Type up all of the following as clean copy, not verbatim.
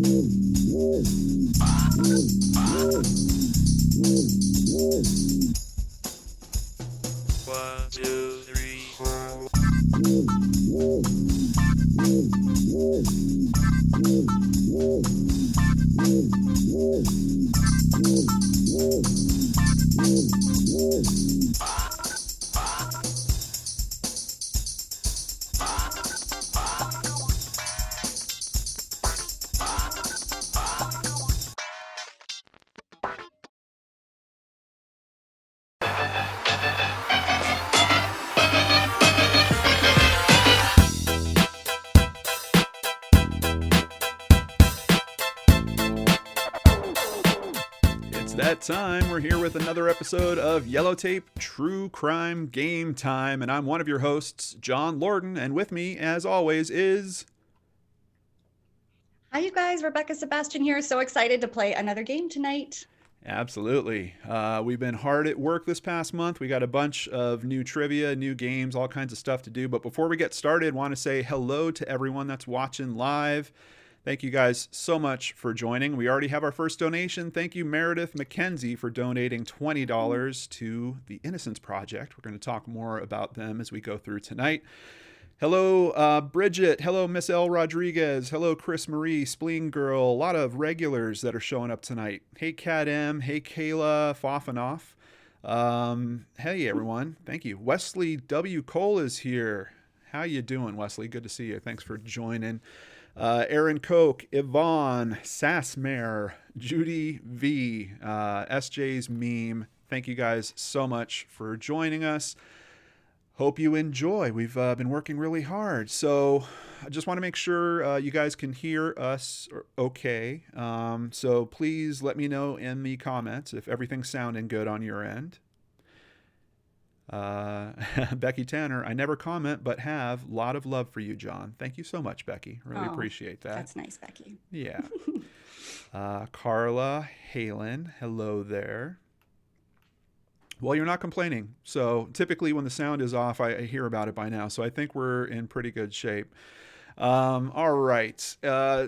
One, two, three, four. That time we're here with another episode of Yellow Tape True Crime Game Time, and I'm one of your hosts, John Lordan, and with me, as always, is... Hi, you guys. Rebekah Sebastian here. So excited to play another game tonight. Absolutely. We've been hard at work this past month. We got a bunch of new trivia, new games, all kinds of stuff to do. But before we get started, I want to say hello to everyone that's watching live. Thank you guys so much for joining. We already have our first donation. Thank you, Meredith McKenzie, for donating $20 to the Innocence Project. We're going to talk more about them as we go through tonight. Hello, Bridget. Hello, Miss L. Rodriguez. Hello, Chris Marie, Spleen Girl. A lot of regulars that are showing up tonight. Hey, Kat M. Hey, Kayla Foffenoff. Hey, everyone. Thank you. Wesley W. Cole is here. How you doing, Wesley? Good to see you. Thanks for joining. Aaron Koch, Yvonne, Sassmare, Judy V, SJ's Meme. Thank you guys so much for joining us. Hope you enjoy. We've been working really hard. So I just want to make sure you guys can hear us okay. So please let me know in the comments if everything's sounding good on your end. Becky Tanner, I never comment, but have a lot of love for you, John. Thank you so much, Becky. Really appreciate that. That's nice, Becky. Yeah. Carla Halen, hello there. Well, you're not complaining. So typically when the sound is off, I hear about it by now. So I think we're in pretty good shape. All right.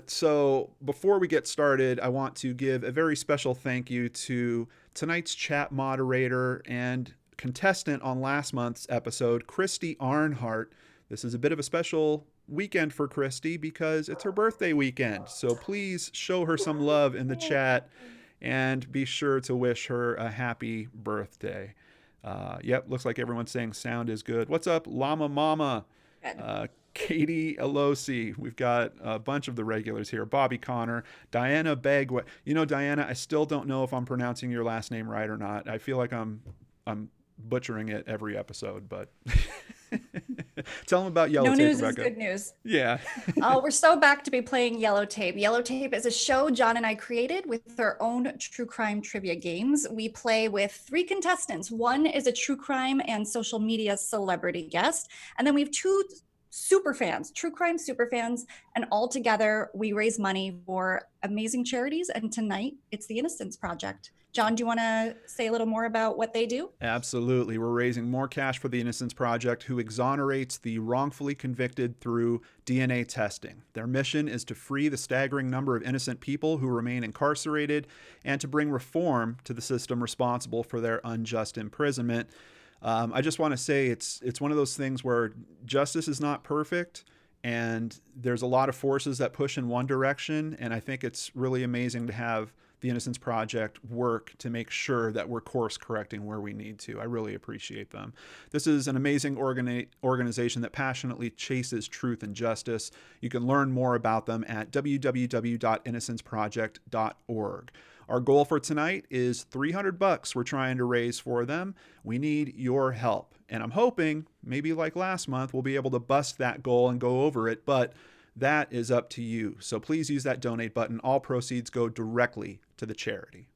So before we get started, I want to give a very special thank you to tonight's chat moderator and contestant on last month's episode, Christy Arnhart. This is a bit of a special weekend for Christy because it's her birthday weekend. So please show her some love in the chat and be sure to wish her a happy birthday. Yep, looks like everyone's saying sound is good. What's up, Llama Mama? Katie Alosi. We've got a bunch of the regulars here. Bobby Connor, Diana Bagway. You know, Diana, I still don't know if I'm pronouncing your last name right or not. I feel like I'm butchering it every episode, but tell them about Yellow Tape, No news Rebekah. is good news. Yeah. We're so back to be playing Yellow Tape. Yellow Tape is a show John and I created with our own true crime trivia games. We play with 3 contestants. One is a true crime and social media celebrity guest. And then we have 2 super fans, true crime super fans. And all together, we raise money for amazing charities. And tonight, it's the Innocence Project. John, do you want to say a little more about what they do? Absolutely. We're raising more cash for the Innocence Project, who exonerates the wrongfully convicted through DNA testing. Their mission is to free the staggering number of innocent people who remain incarcerated and to bring reform to the system responsible for their unjust imprisonment. I just want to say it's one of those things where justice is not perfect, and there's a lot of forces that push in one direction, and I think it's really amazing to have the Innocence Project work to make sure that we're course correcting where we need to. I really appreciate them. This is an amazing organization that passionately chases truth and justice. You can learn more about them at www.innocenceproject.org. Our goal for tonight is $300 we're trying to raise for them. We need your help. And I'm hoping, maybe like last month, we'll be able to bust that goal and go over it, but that is up to you. So please use that donate button. All proceeds go directly to the charity.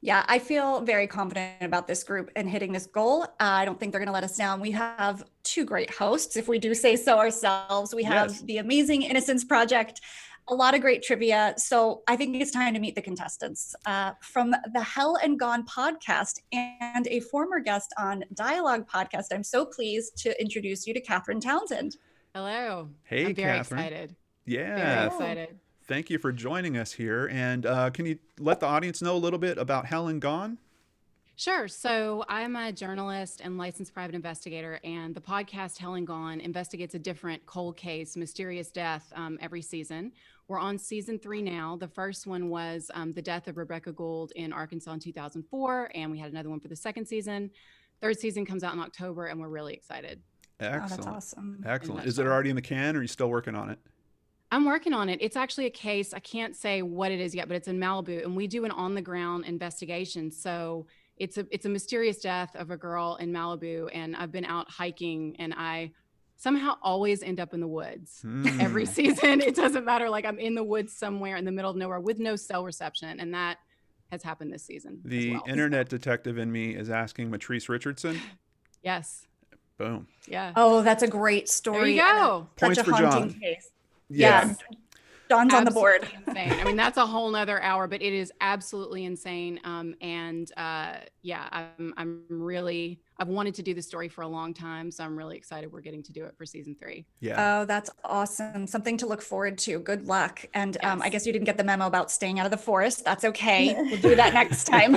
Yeah, I feel very confident about this group and hitting this goal. I don't think they're going to let us down. We have 2 great hosts, if we do say so ourselves. We have the amazing Innocence Project, a lot of great trivia. So I think it's time to meet the contestants. From the Hell and Gone podcast and a former guest on DIE-ALOGUE podcast, I'm so pleased to introduce you to Catherine Townsend. Hello. Hey, I'm very Catherine. excited. Yeah. Very excited. thank you for joining us here. And can you let the audience know a little bit about Hell and Gone? Sure. So I'm a journalist and licensed private investigator, and the podcast Hell and Gone investigates a different cold case, mysterious death, every season. We're on season 3 now. The first one was the death of Rebekah Gould in Arkansas in 2004, and we had another one for the second season. Third season comes out in October, and we're really excited. Excellent. Oh, that's awesome. Excellent. Is it already in the can, or are you still working on it? I'm working on it. It's actually a case. I can't say what it is yet, but it's in Malibu, and we do an on-the-ground investigation. So it's a mysterious death of a girl in Malibu, and I've been out hiking, and I somehow always end up in the woods every season. It doesn't matter. Like, I'm in the woods somewhere in the middle of nowhere with no cell reception, and that has happened this season. The internet detective in me is asking Matrice Richardson. Yes. Boom. Yeah. Oh, that's a great story. There you go. Points Such a for haunting John. case. Yeah. Yes. John's on the board. Absolutely insane. I mean, that's a whole nother hour, but it is absolutely insane. I've wanted to do this story for a long time, so I'm really excited we're getting to do it for season 3. Yeah. Oh, that's awesome. Something to look forward to. Good luck. And Yes. I guess you didn't get the memo about staying out of the forest. That's okay. We'll do that next time.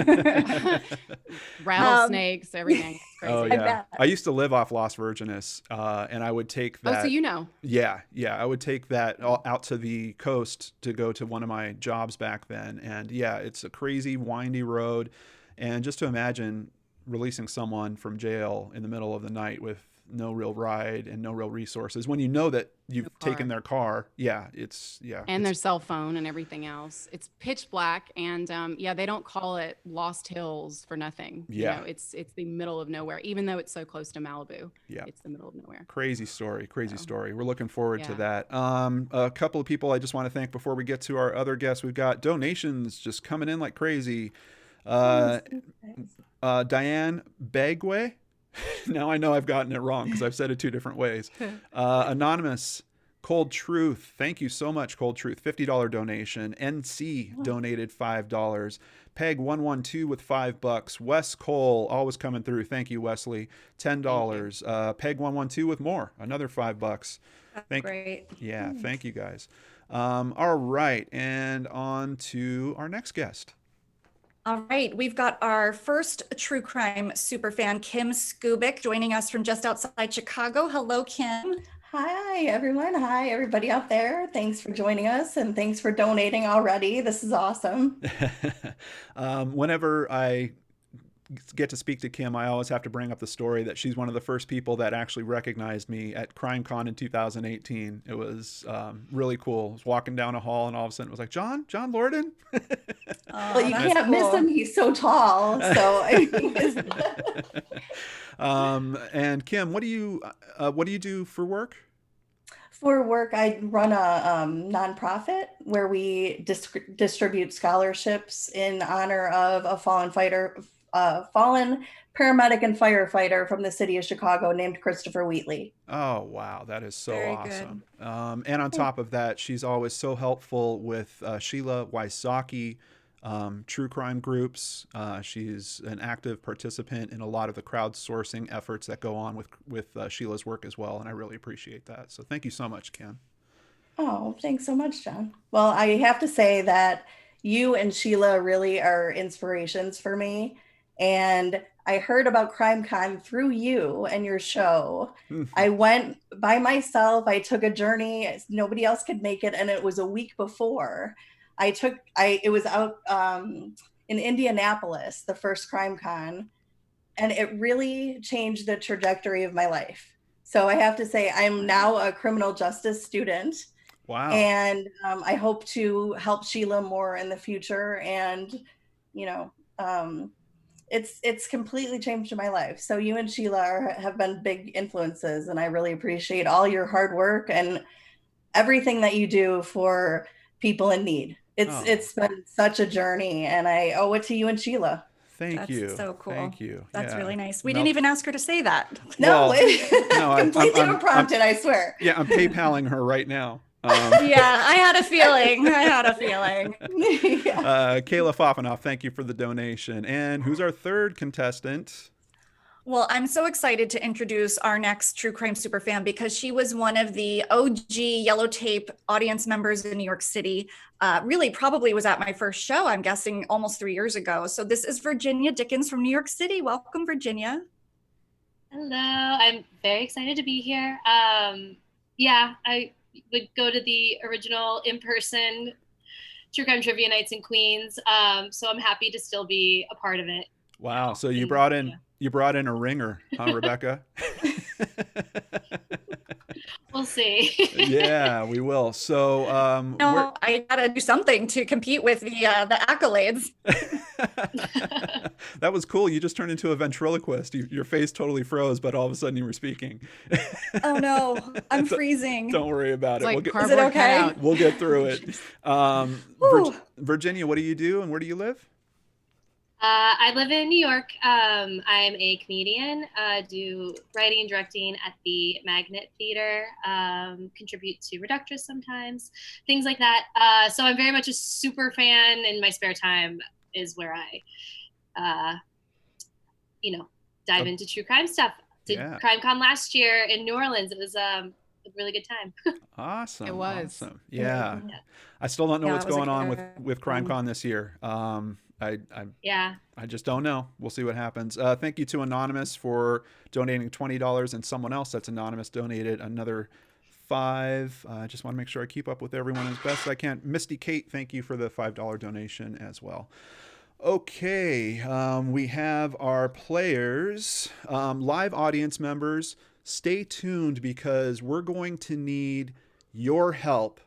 Rattlesnakes, everything. It's crazy. Oh, I yeah. bet. I used to live off Las Virgenes, and I would take that. Oh, so you know. Yeah. I would take that out to the coast to go to one of my jobs back then. And yeah, it's a crazy, windy road. And just to imagine releasing someone from jail in the middle of the night with no real ride and no real resources, when you know that you've taken their car. And their cell phone and everything else. It's pitch black, and they don't call it Lost Hills for nothing. Yeah. You know, it's the middle of nowhere, even though it's so close to Malibu. Yeah. It's the middle of nowhere. Crazy story. We're looking forward to Yeah. that. A couple of people I just want to thank before we get to our other guests. We've got donations just coming in like crazy. Diane Bagway. Now I know I've gotten it wrong because I've said it 2 different ways. Anonymous, Cold Truth. Thank you so much, Cold Truth. $50 donation. NC donated $5. Peg112 with $5. Wes Cole, always coming through. Thank you, Wesley. $10. Peg112 with more. Another $5. Great. Yeah, thank you guys. All right, and on to our next guest. All right, we've got our first true crime superfan, Kim Skubik, joining us from just outside Chicago. Hello, Kim. Hi, everyone. Hi, everybody out there. Thanks for joining us, and thanks for donating already. This is awesome. Whenever I get to speak to Kim, I always have to bring up the story that she's one of the first people that actually recognized me at CrimeCon in 2018. It was really cool. I was walking down a hall, and all of a sudden it was like, John Lordan? Well, you can't miss him. He's so tall. So, and Kim, what do you do for work? For work, I run a nonprofit where we distribute scholarships in honor of a fallen paramedic and firefighter from the city of Chicago named Christopher Wheatley. Oh, wow. That is so Very awesome. And on top of that, she's always so helpful with Sheila Wysocki true crime groups. She's an active participant in a lot of the crowdsourcing efforts that go on with Sheila's work as well. And I really appreciate that. So thank you so much, Kim. Oh, thanks so much, John. Well, I have to say that you and Sheila really are inspirations for me. And I heard about CrimeCon through you and your show. I went by myself. I took a journey. Nobody else could make it. And it was a week before. It was out in Indianapolis, the first CrimeCon. And it really changed the trajectory of my life. So I have to say, I'm now a criminal justice student. Wow. And I hope to help Sheila more in the future. And, it's completely changed my life. So you and Sheila have been big influences, and I really appreciate all your hard work and everything that you do for people in need. It's been such a journey, and I owe it to you and Sheila. Thank you. That's so cool. Thank you. That's Yeah. really nice. We didn't even ask her to say that. No, no, completely unprompted, I swear. Yeah, I'm PayPaling her right now. Yeah, I had a feeling. Kayla Foffenoff, thank you for the donation. And who's our third contestant? Well, I'm so excited to introduce our next true crime superfan because she was one of the OG Yellow Tape audience members in New York City. Really, probably was at my first show, I'm guessing almost 3 years ago. So this is Virginia Dickens from New York City. Welcome, Virginia. Hello, I'm very excited to be here. Yeah, I would go to the original in-person True Crime Trivia Nights in Queens. So I'm happy to still be a part of it. Wow. So you brought in a ringer, huh, Rebekah? We'll see. Yeah, we will. So No, I gotta do something to compete with the accolades. That was cool. You just turned into a ventriloquist. Your face totally froze, but all of a sudden you were speaking. Oh no, I'm freezing. Don't worry about It's it. like Is it okay? cutout. We'll get through it. Whew. Virginia, what do you do and where do you live? I live in New York. I'm a comedian, do writing and directing at the Magnet Theater, contribute to Reductress sometimes, things like that. So I'm very much a super fan. In my spare time is where I, dive into true crime stuff. Did CrimeCon last year in New Orleans. It was a really good time. Awesome. It was. Awesome. Yeah. I still don't know what's it was going a on good with CrimeCon this year. I just don't know. We'll see what happens. Thank you to Anonymous for donating $20, and someone else that's anonymous donated another $5. I just want to make sure I keep up with everyone as best I can. Misty Kate, thank you for the $5 donation as well. Okay, we have our players, live audience members. Stay tuned because we're going to need your help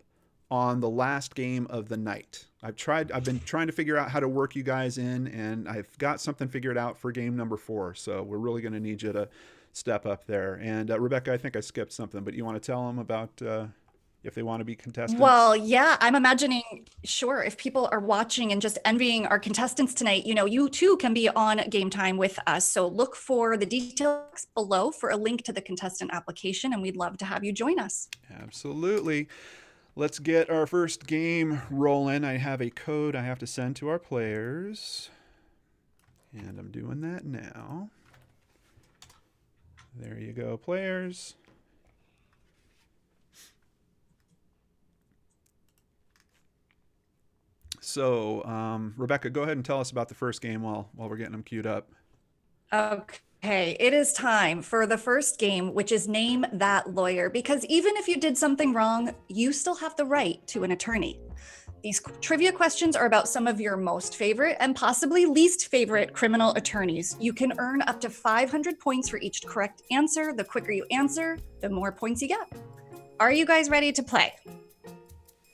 on the last game of the night. I've been trying to figure out how to work you guys in, and I've got something figured out for game number 4. So we're really going to need you to step up there. And Rebekah, I think I skipped something, but you want to tell them about if they want to be contestants? Well, yeah, I'm imagining, sure, if people are watching and just envying our contestants tonight, you too can be on Game Time with us. So look for the details below for a link to the contestant application, and we'd love to have you join us. Absolutely. Let's get our first game rolling. I have a code I have to send to our players, and I'm doing that now. There you go, players. So, Rebekah, go ahead and tell us about the first game while we're getting them queued up. Okay, it is time for the first game, which is Name That Lawyer, because even if you did something wrong, you still have the right to an attorney. These trivia questions are about some of your most favorite and possibly least favorite criminal attorneys. You can earn up to 500 points for each correct answer. The quicker you answer, the more points you get. Are you guys ready to play?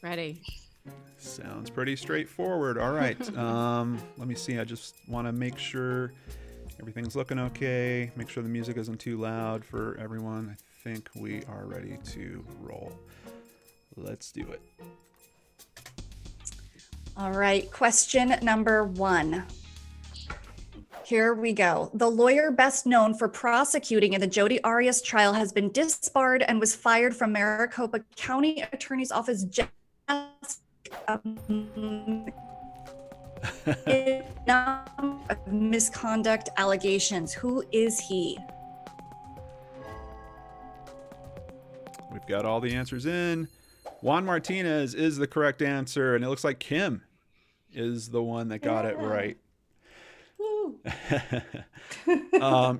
Ready. Sounds pretty straightforward. All right. Let me see. I just want to make sure everything's looking okay. Make sure the music isn't too loud for everyone. I think we are ready to roll. Let's do it. All right, question number 1. Here we go. The lawyer best known for prosecuting in the Jodi Arias trial has been disbarred and was fired from Maricopa County Attorney's Office misconduct allegations. Who is he? We've got all the answers in. Juan Martinez is the correct answer, and it looks like Kim is the one that got it right.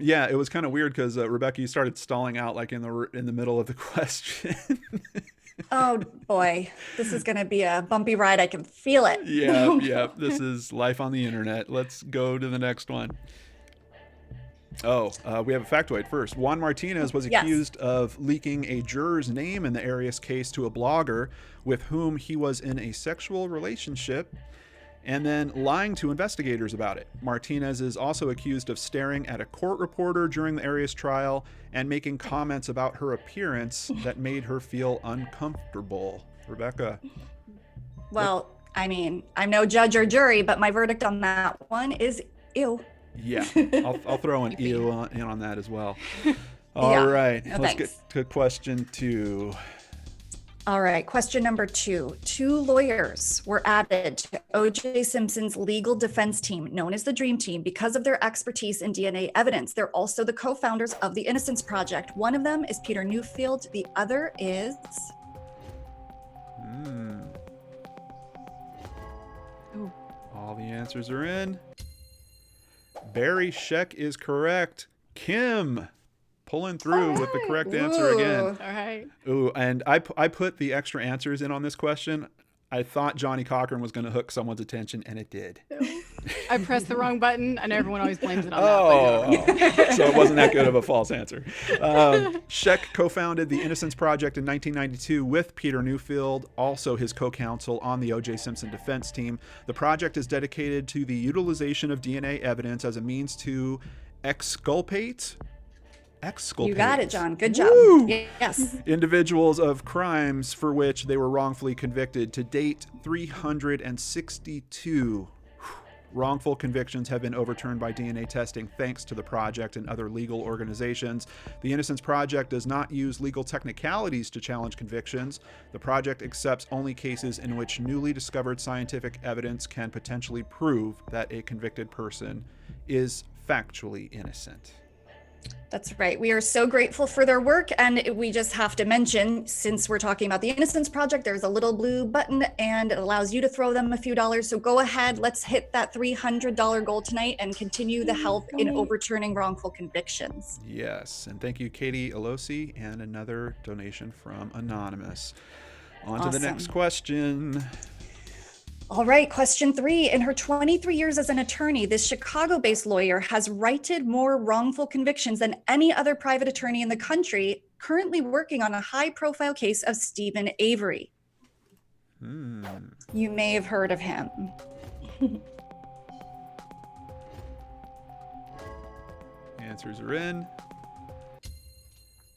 Yeah, it was kind of weird because Rebekah, you started stalling out like in the middle of the question. Oh boy, this is going to be a bumpy ride. I can feel it. Yeah. This is life on the internet. Let's go to the next one. We have a factoid first. Juan Martinez was accused of leaking a juror's name in the Arias case to a blogger with whom he was in a sexual relationship and then lying to investigators about it. Martinez is also accused of staring at a court reporter during the Arias trial and making comments about her appearance that made her feel uncomfortable. Rebekah. Well, I mean, I'm no judge or jury, but my verdict on that one is ew. Yeah, I'll throw an ew in on that as well. All right, let's get to question 2. All right, question number 2. 2 lawyers were added to O.J. Simpson's legal defense team, known as the Dream Team, because of their expertise in DNA evidence. They're also the co-founders of the Innocence Project. One of them is Peter Newfield. The other is... Ooh. All the answers are in. Barry Scheck is correct. Kim pulling through with the correct answer again. Ooh. All right. Ooh, and I put the extra answers in on this question. I thought Johnny Cochran was going to hook someone's attention, and it did. I pressed the wrong button, and everyone always blames it on that. Oh, so it wasn't that good of a false answer. Scheck co-founded the Innocence Project in 1992 with Peter Newfield, also his co-counsel on the O.J. Simpson defense team. The project is dedicated to the utilization of DNA evidence as a means to exculpate. You got it, John. Good job. Woo! Yes. Individuals of crimes for which they were wrongfully convicted. To date, 362 wrongful convictions have been overturned by DNA testing thanks to the project and other legal organizations. The Innocence Project does not use legal technicalities to challenge convictions. The project accepts only cases in which newly discovered scientific evidence can potentially prove that a convicted person is factually innocent. That's right. We are so grateful for their work. And we just have to mention, since we're talking about the Innocence Project, there's a little blue button and it allows you to throw them a few dollars. So go ahead, let's hit that $300 goal tonight and continue the help in overturning wrongful convictions. Yes. And thank you, Katie Alosi, and another donation from Anonymous. On to the next question. All right, question 3. In her 23 years as an attorney, this Chicago-based lawyer has righted more wrongful convictions than any other private attorney in the country, currently working on a high-profile case of Stephen Avery. You may have heard of him. Answers are in.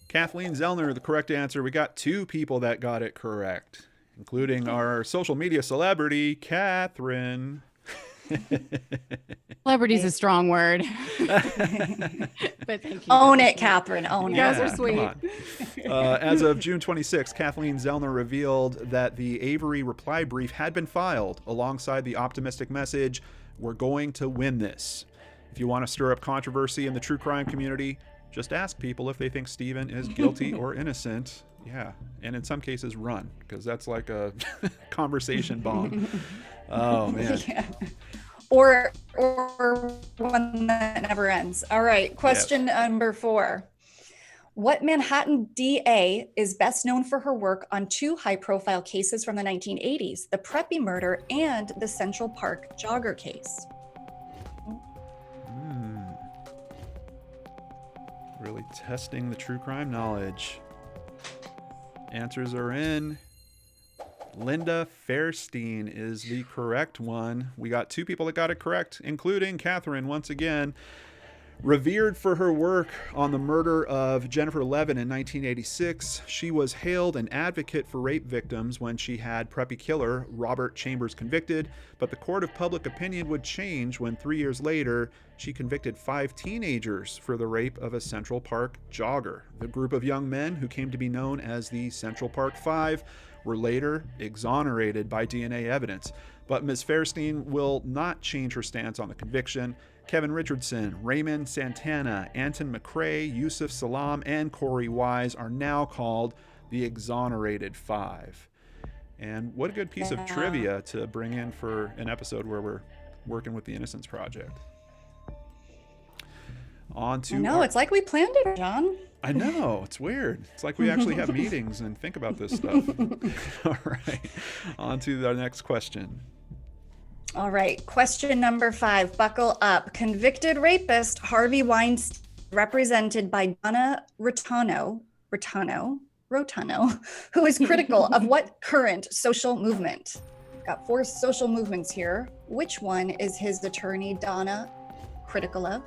Kathleen Zellner, the correct answer. We got 2 people that got it correct, including our social media celebrity, Catherine. Celebrity is a strong word. But thank you. Own it, Catherine. Own You guys it. are sweet. As of June 26, Kathleen Zellner revealed that the Avery reply brief had been filed alongside the optimistic message, "We're going to win this." If you want to stir up controversy in the true crime community, just ask people if they think Stephen is guilty or innocent. Yeah, and in some cases run, because that's like a conversation bomb. Oh, man. Yeah. Or one that never ends. All right, question number 4. What Manhattan DA is best known for her work on 2 high-profile cases from the 1980s, the Preppy murder and the Central Park jogger case? Really testing the true crime knowledge. Answers are in. Linda Fairstein is the correct one. We got 2 people that got it correct, including Catherine once again. Revered for her work on the murder of Jennifer Levin in 1986, she was hailed an advocate for rape victims when she had preppy killer Robert Chambers convicted, but the court of public opinion would change when 3 years later, she convicted 5 teenagers for the rape of a Central Park jogger. The group of young men, who came to be known as the Central Park Five, were later exonerated by DNA evidence. But Ms. Fairstein will not change her stance on the conviction. Kevin Richardson, Raymond Santana, Anton McCrae, Yusuf Salam, and Corey Wise are now called the Exonerated Five. And what a good piece of trivia to bring in for an episode where we're working with the Innocence Project. On to No, it's like we planned it, John. I know, it's weird. It's like we actually have meetings and think about this stuff. All right, on to our next question. All right, question number 5. Buckle up. Convicted rapist Harvey Weinstein, represented by Donna Rotunno, who is critical of what current social movement? Got 4 social movements here. Which one is his attorney, Donna, critical of?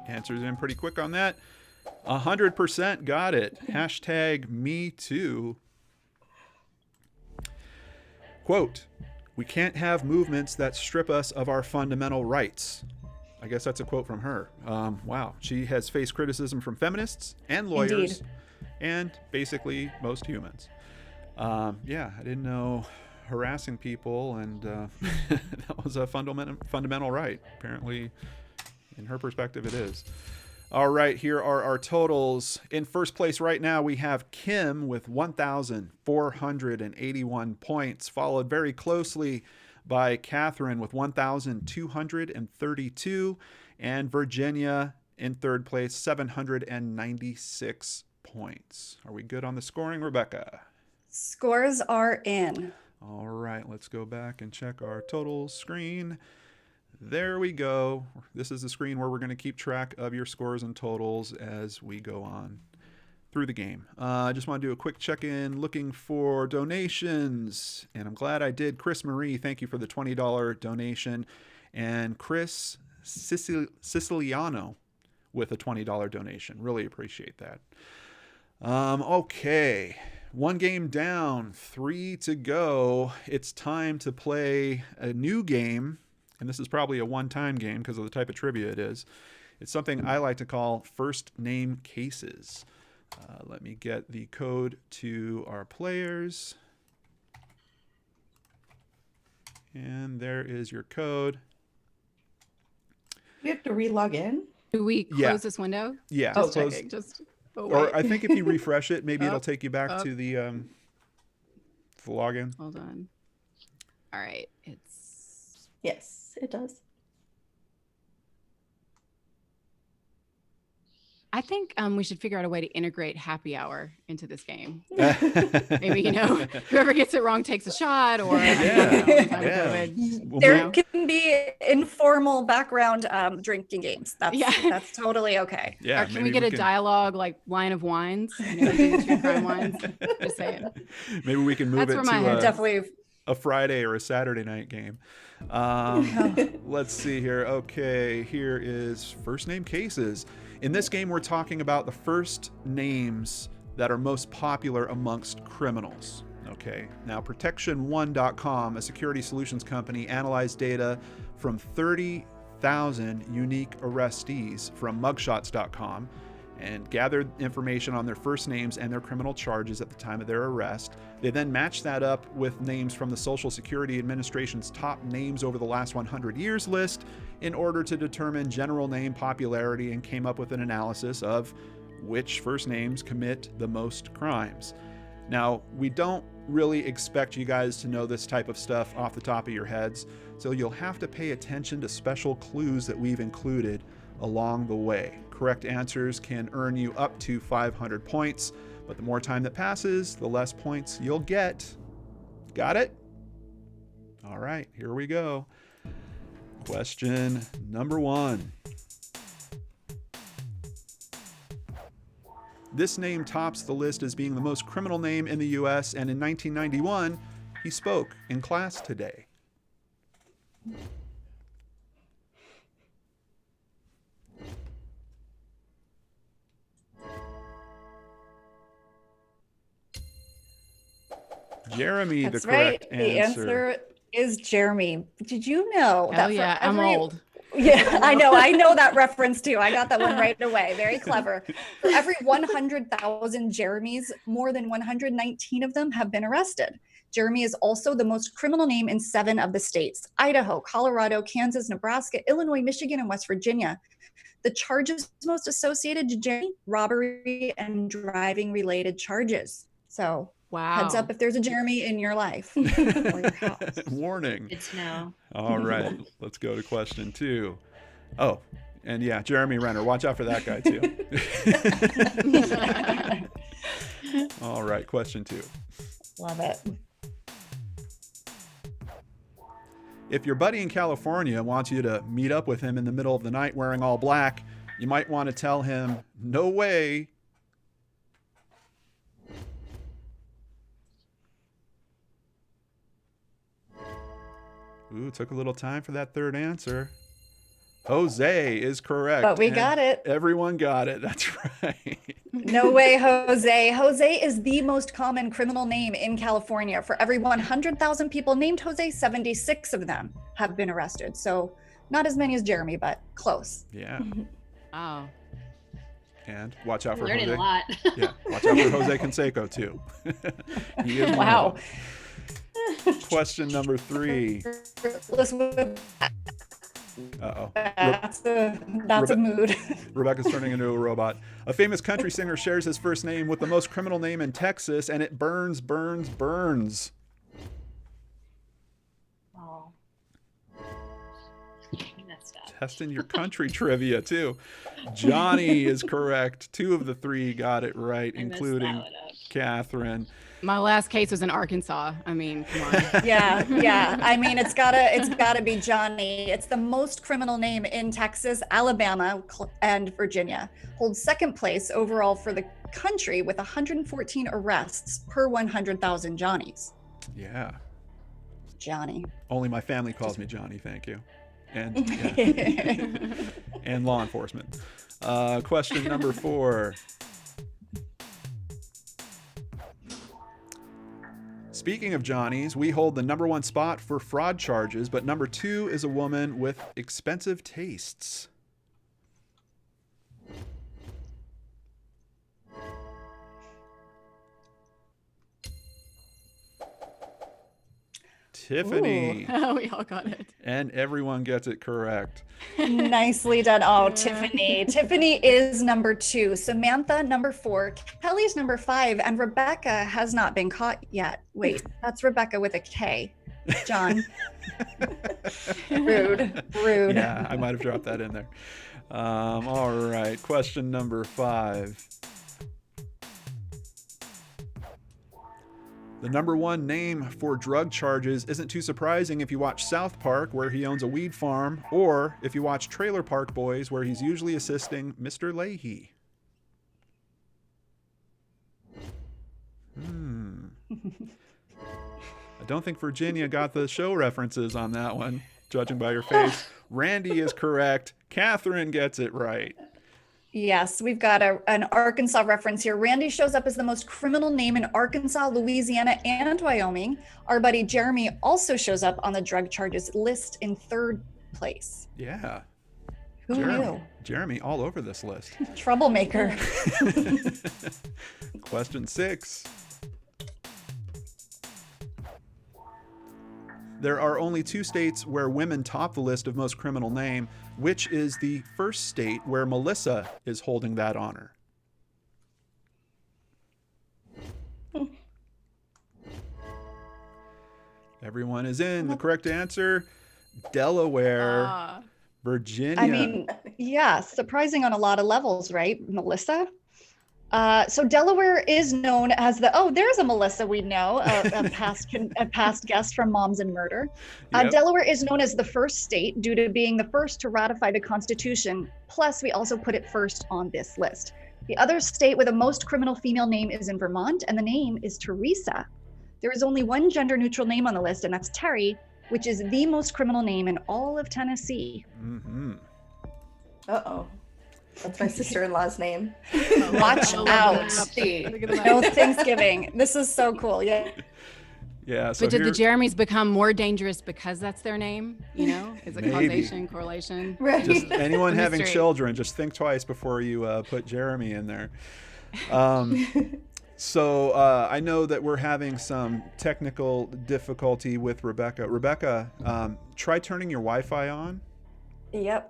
Answers in pretty quick on that. 100% got it. Hashtag me too. Quote, "We can't have movements that strip us of our fundamental rights." I guess that's a quote from her. Wow. She has faced criticism from feminists and lawyers. Indeed. and basically most humans. Yeah, I didn't know harassing people and that was a fundamental right. Apparently, in her perspective, it is. All right, here are our totals. In first place right now, we have Kim with 1,481 points, followed very closely by Catherine with 1,232, and Virginia in third place, 796 points. Are we good on the scoring, Rebekah? Scores are in. All right, let's go back and check our totals screen. There we go. This is the screen where we're going to keep track of your scores and totals as we go on through the game. I just want to do a quick check-in looking for donations, and I'm glad I did. Chris Marie, thank you for the $20 donation, and Chris Siciliano with a $20 donation. Really appreciate that. Okay, one game down, 3 to go. It's time to play a new game. And this is probably a one-time game because of the type of trivia it is. It's something I like to call first name cases. Let me get the code to our players. And there is your code. We have to re-log in. Do we close this window? Yeah. Just close. checking. Or I think if you refresh it, maybe it'll take you back to the login. Hold on. All right. Yes, it does. I think we should figure out a way to integrate happy hour into this game. Maybe, whoever gets it wrong takes a shot, or There can be informal background drinking games. That's totally okay. Yeah. Or can we get a dialogue like Wine of Wines? True crime wines. Just saying. Maybe we can move it to definitely a Friday or a Saturday night game. Let's see here. Okay, here is first name cases. In this game, we're talking about the first names that are most popular amongst criminals. Okay, now Protection1.com, a security solutions company, analyzed data from 30,000 unique arrestees from mugshots.com and gathered information on their first names and their criminal charges at the time of their arrest. They then matched that up with names from the Social Security Administration's top names over the last 100 years list in order to determine general name popularity, and came up with an analysis of which first names commit the most crimes. Now, we don't really expect you guys to know this type of stuff off the top of your heads, so you'll have to pay attention to special clues that we've included along the way. Correct answers can earn you up to 500 points, but the more time that passes, the less points you'll get. Got it? All right, here we go. Question number 1. This name tops the list as being the most criminal name in the US, and in 1991, he spoke in class today. Jeremy, That's the correct right. The answer is Jeremy. Did you know that? Oh yeah, I'm old. Yeah, I know that reference too. I got that one right away. Very clever. For every 100,000 Jeremys, more than 119 of them have been arrested. Jeremy is also the most criminal name in 7 of the states: Idaho, Colorado, Kansas, Nebraska, Illinois, Michigan, and West Virginia. The charges most associated to Jeremy: robbery and driving related charges. So wow. Heads up if there's a Jeremy in your life or your house. Warning. It's no. All right, let's go to question 2. Oh, and yeah, Jeremy Renner. Watch out for that guy too. All right, question 2. Love it. If your buddy in California wants you to meet up with him in the middle of the night wearing all black, you might want to tell him, "No way." Ooh, took a little time for that third answer. Jose is correct. But we got it. Everyone got it. That's right. No way, Jose. Jose is the most common criminal name in California. For every 100,000 people named Jose, 76 of them have been arrested. So not as many as Jeremy, but close. Yeah. Wow. And watch out for Learning Jose. a lot. Yeah, watch out for Jose Canseco too. He is one Wow. of them. Question number 3. Uh-oh. That's a mood. Rebecca's turning into a robot. A famous country singer shares his first name with the most criminal name in Texas, and it burns, burns, burns. Oh. Messed up. Testing your country trivia too. Johnny is correct. 2 of the 3 got it right, I messed including that one up. Catherine. My last case was in Arkansas. I mean, come on. Yeah. I mean, it's gotta be Johnny. It's the most criminal name in Texas, Alabama, and Virginia. Holds second place overall for the country with 114 arrests per 100,000 Johnnies. Yeah. Johnny. Only my family calls me Johnny, thank you. And yeah. And law enforcement. Question number 4. Speaking of Johnnies, we hold the number 1 spot for fraud charges, but number 2 is a woman with expensive tastes. Tiffany. Oh, we all got it. And everyone gets it correct. Nicely done. Oh, Tiffany. Tiffany is number 2. Samantha, number 4. Kelly's number 5. And Rebecca has not been caught yet. Wait, that's Rebecca with a K. John. Rude. Yeah, I might have dropped that in there. All right. Question number 5. The number 1 name for drug charges isn't too surprising if you watch South Park, where he owns a weed farm, or if you watch Trailer Park Boys, where he's usually assisting Mr. Leahy. I don't think Virginia got the show references on that one, judging by your face. Randy is correct. Catherine gets it right. Yes, we've got an Arkansas reference here. Randy shows up as the most criminal name in Arkansas, Louisiana, and Wyoming. Our buddy Jeremy also shows up on the drug charges list in 3rd place. Yeah. Who knew? Jeremy all over this list. Troublemaker. Question 6. There are only 2 states where women top the list of most criminal name. Which is the first state where Melissa is holding that honor? Everyone is in. The correct answer, Delaware. Virginia. I mean, yeah, surprising on a lot of levels, right, Melissa? So Delaware is known as there's a Melissa we know, a past guest from Moms and Murder. Yep. Delaware is known as the first state due to being the first to ratify the Constitution. Plus, we also put it first on this list. The other state with the most criminal female name is in Vermont, and the name is Teresa. There is only one gender-neutral name on the list, and that's Terry, which is the most criminal name in all of Tennessee. Mm-hmm. Uh-oh. That's my sister-in-law's name. Watch out. No Thanksgiving. This is so cool. Yeah. Yeah. So But did the Jeremys become more dangerous because that's their name? You know, is it Maybe. causation, correlation? Right. just anyone having Mystery. children, just think twice before you put Jeremy in there. So I know that we're having some technical difficulty with Rebecca. Rebecca, try turning your Wi-Fi on. Yep.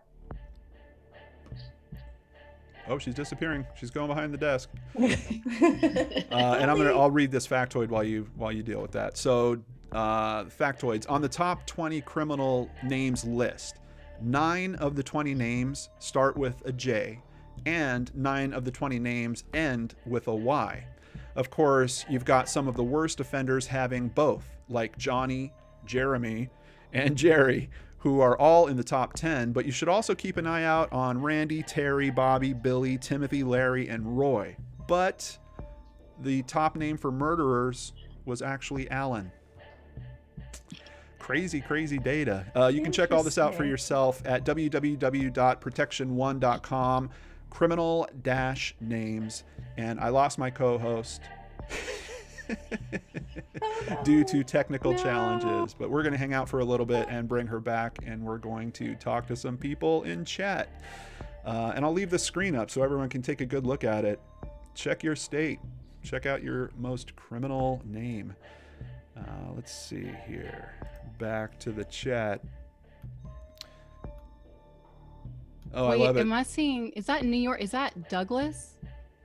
Oh, she's disappearing. She's going behind the desk. And I'll read this factoid while you deal with that. So, factoids on the top 20 criminal names list. 9 of the 20 names start with a J, and 9 of the 20 names end with a Y. Of course, you've got some of the worst offenders having both, like Johnny, Jeremy, and Jerry, who are all in the top 10, but you should also keep an eye out on Randy, Terry, Bobby, Billy, Timothy, Larry, and Roy. But the top name for murderers was actually Alan. Crazy, crazy data. You can check all this out for yourself at www.protection1.com, criminal-names. And I lost my co-host due to technical challenges, but we're going to hang out for a little bit and bring her back, and we're going to talk to some people in chat. And I'll leave the screen up so everyone can take a good look at it. Check your state. Check out your most criminal name. Let's see here. Back to the chat. Oh, Wait, I love it. am I seeing? Is that New York? Is that Douglas?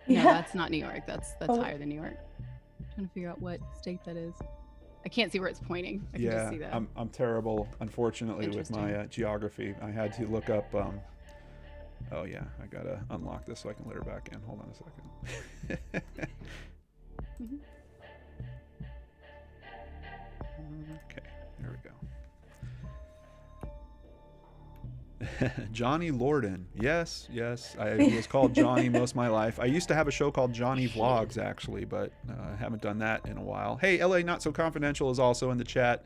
Yeah. No, that's not New York. That's Oh. higher than New York. I'm trying to figure out what state that is. I can't see where it's pointing. I can Yeah, just see that. I'm terrible, unfortunately, with my Interesting. geography. I had to look up. Oh yeah, I gotta unlock this so I can let her back in. Hold on a second. Mhm. Okay, there we go. Johnny Lordan. Yes, I was called Johnny most of my life. I used to have a show called Johnny Vlogs, actually, but I haven't done that in a while. Hey, LA Not So Confidential is also in the chat.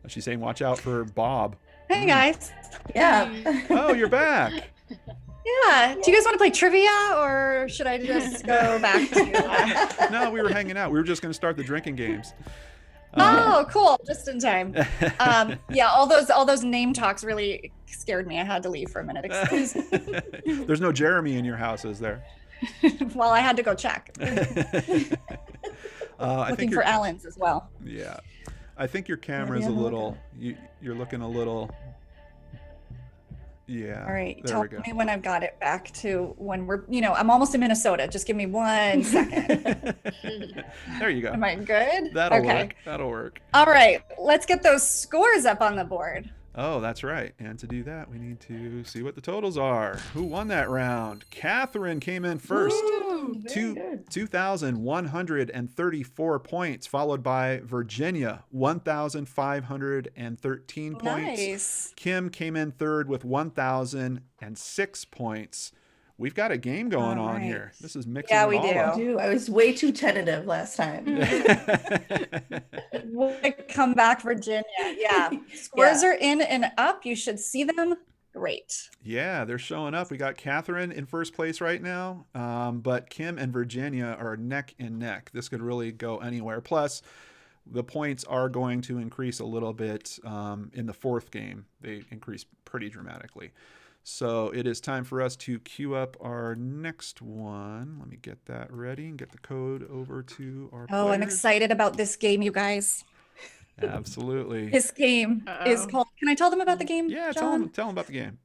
She's saying, watch out for Bob. Hey guys. Yeah. Oh, you're back. Yeah. Do you guys want to play trivia, or should I just go back to? No, we were hanging out. We were just going to start the drinking games. Oh, cool! Just in time. Yeah, all those name talks really scared me. I had to leave for a minute. Excuse me. There's no Jeremy in your house, is there? Well, I had to go check. I Looking think for Allen's as well. Yeah, I think your camera's a little. You're looking a little. Yeah. All right. There Tell we go. me when I've got it back to when we're. I'm almost in Minnesota. Just give me 1 second. There you go. Am I good? That'll Okay. work. That'll work. All right. Let's get those scores up on the board. Oh, that's right. And to do that, we need to see what the totals are. Who won that round? Catherine came in first. Woo, very good. 2,134 points, followed by Virginia, 1,513 points. Nice. Kim came in third with 1,006 points. We've got a game going All on right. here. This is mixing Yeah, it we all do. up. Dude, I was way too tentative last time. Come back, Virginia. Yeah. Scores are in and up. You should see them. Great. Yeah, they're showing up. We got Catherine in first place right now, but Kim and Virginia are neck and neck. This could really go anywhere. Plus, the points are going to increase a little bit in the fourth game. They increase pretty dramatically. So it is time for us to queue up our next one. Let me get that ready and get the code over to our Oh, I'm players. excited about this game, you guys. Absolutely. This game is Uh-oh. called. Can I tell them about the game? Yeah, John? tell them about the game.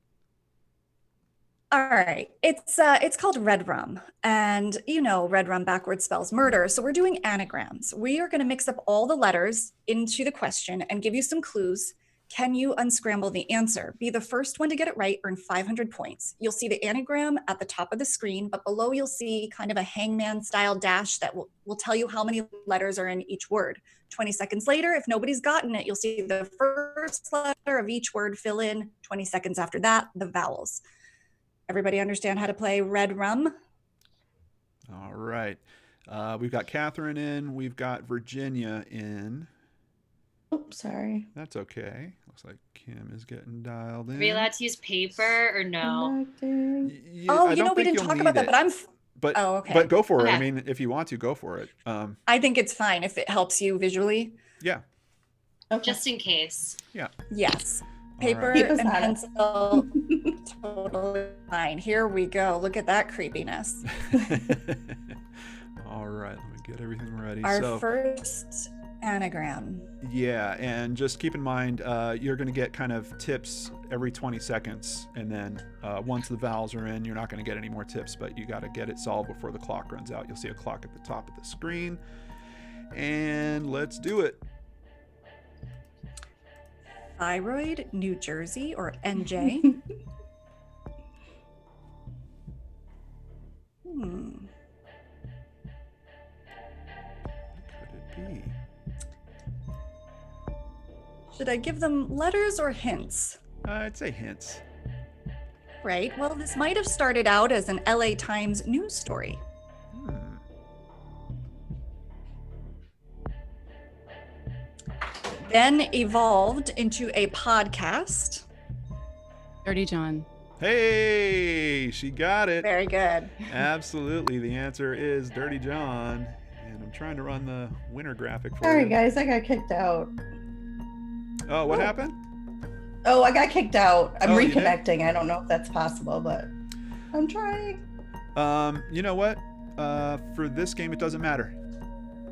All right. It's called Red Rum. And Red Rum backwards spells murder. So we're doing anagrams. We are going to mix up all the letters into the question and give you some clues. Can you unscramble the answer? Be the first one to get it right, earn 500 points. You'll see the anagram at the top of the screen, but below you'll see kind of a hangman style dash that will tell you how many letters are in each word. 20 seconds later, if nobody's gotten it, you'll see the first letter of each word fill in. 20 seconds after that, the vowels. Everybody understand how to play Red Rum? All right. We've got Catherine in. We've got Virginia in. Oops, sorry. That's okay. Looks like Kim is getting dialed in. Are we allowed to use paper or no? Connecting. I don't we think didn't you'll talk need about that, it, but but Oh, okay. but go for it. I Okay. mean, if you want to, go for it. I think it's fine if it helps you visually. Yeah. Okay. Just in case. Yes. All Paper right. Keep us and on it. pencil, totally fine. Here we go. Look at that creepiness. All right. Let me get everything ready. Our So first anagram. yeah, and just keep in mind, you're going to get kind of tips every 20 seconds, and then once the vowels are in, you're not going to get any more tips, but you got to get it solved before the clock runs out. You'll see a clock at the top of the screen, and let's do it. Thyroid, New Jersey, or NJ. What could it be? Should I give them letters or hints? I'd say hints. Right. Well, this might have started out as an LA Times news story. Hmm. Then evolved into a podcast. Dirty John. Hey, she got it. Very good. Absolutely. The answer is Dirty John. And I'm trying to run the winner graphic for Sorry, you. guys, I got kicked out. Oh, what Oh. happened? Oh, I got kicked out. I'm Oh, you did? reconnecting. I don't know if that's possible, but I'm trying. You know what? For this game, it doesn't matter.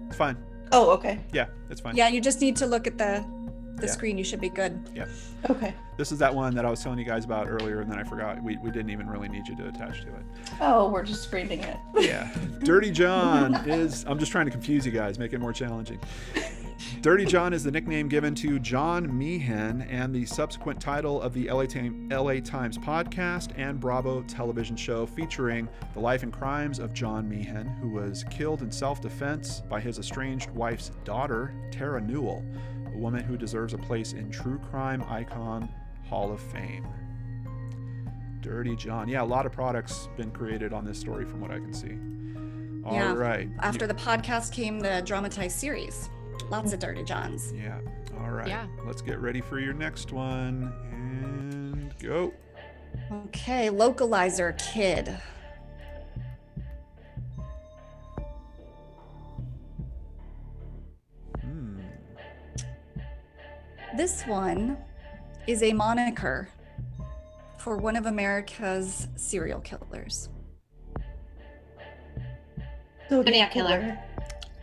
It's fine. Oh, okay. Yeah, it's fine. Yeah, you just need to look at the Yeah. screen. You should be good. Yeah. Okay. This is that one that I was telling you guys about earlier, and then I forgot. We didn't even really need you to attach to it. Oh, we're just screening it. Yeah. Dirty John is... I'm just trying to confuse you guys, make it more challenging. Dirty John is the nickname given to John Meehan and the subsequent title of the LA Times podcast and Bravo television show featuring the life and crimes of John Meehan, who was killed in self-defense by his estranged wife's daughter, Tara Newell, a woman who deserves a place in True Crime Icon Hall of Fame. Dirty John. Yeah, a lot of products been created on this story from what I can see. All right. After the podcast came the dramatized series. Lots of Dirty Johns. Yeah. All right. Yeah. Let's get ready for your next one and go. Okay, localizer kid. This one is a moniker for one of America's serial killers. Zodiac Killer.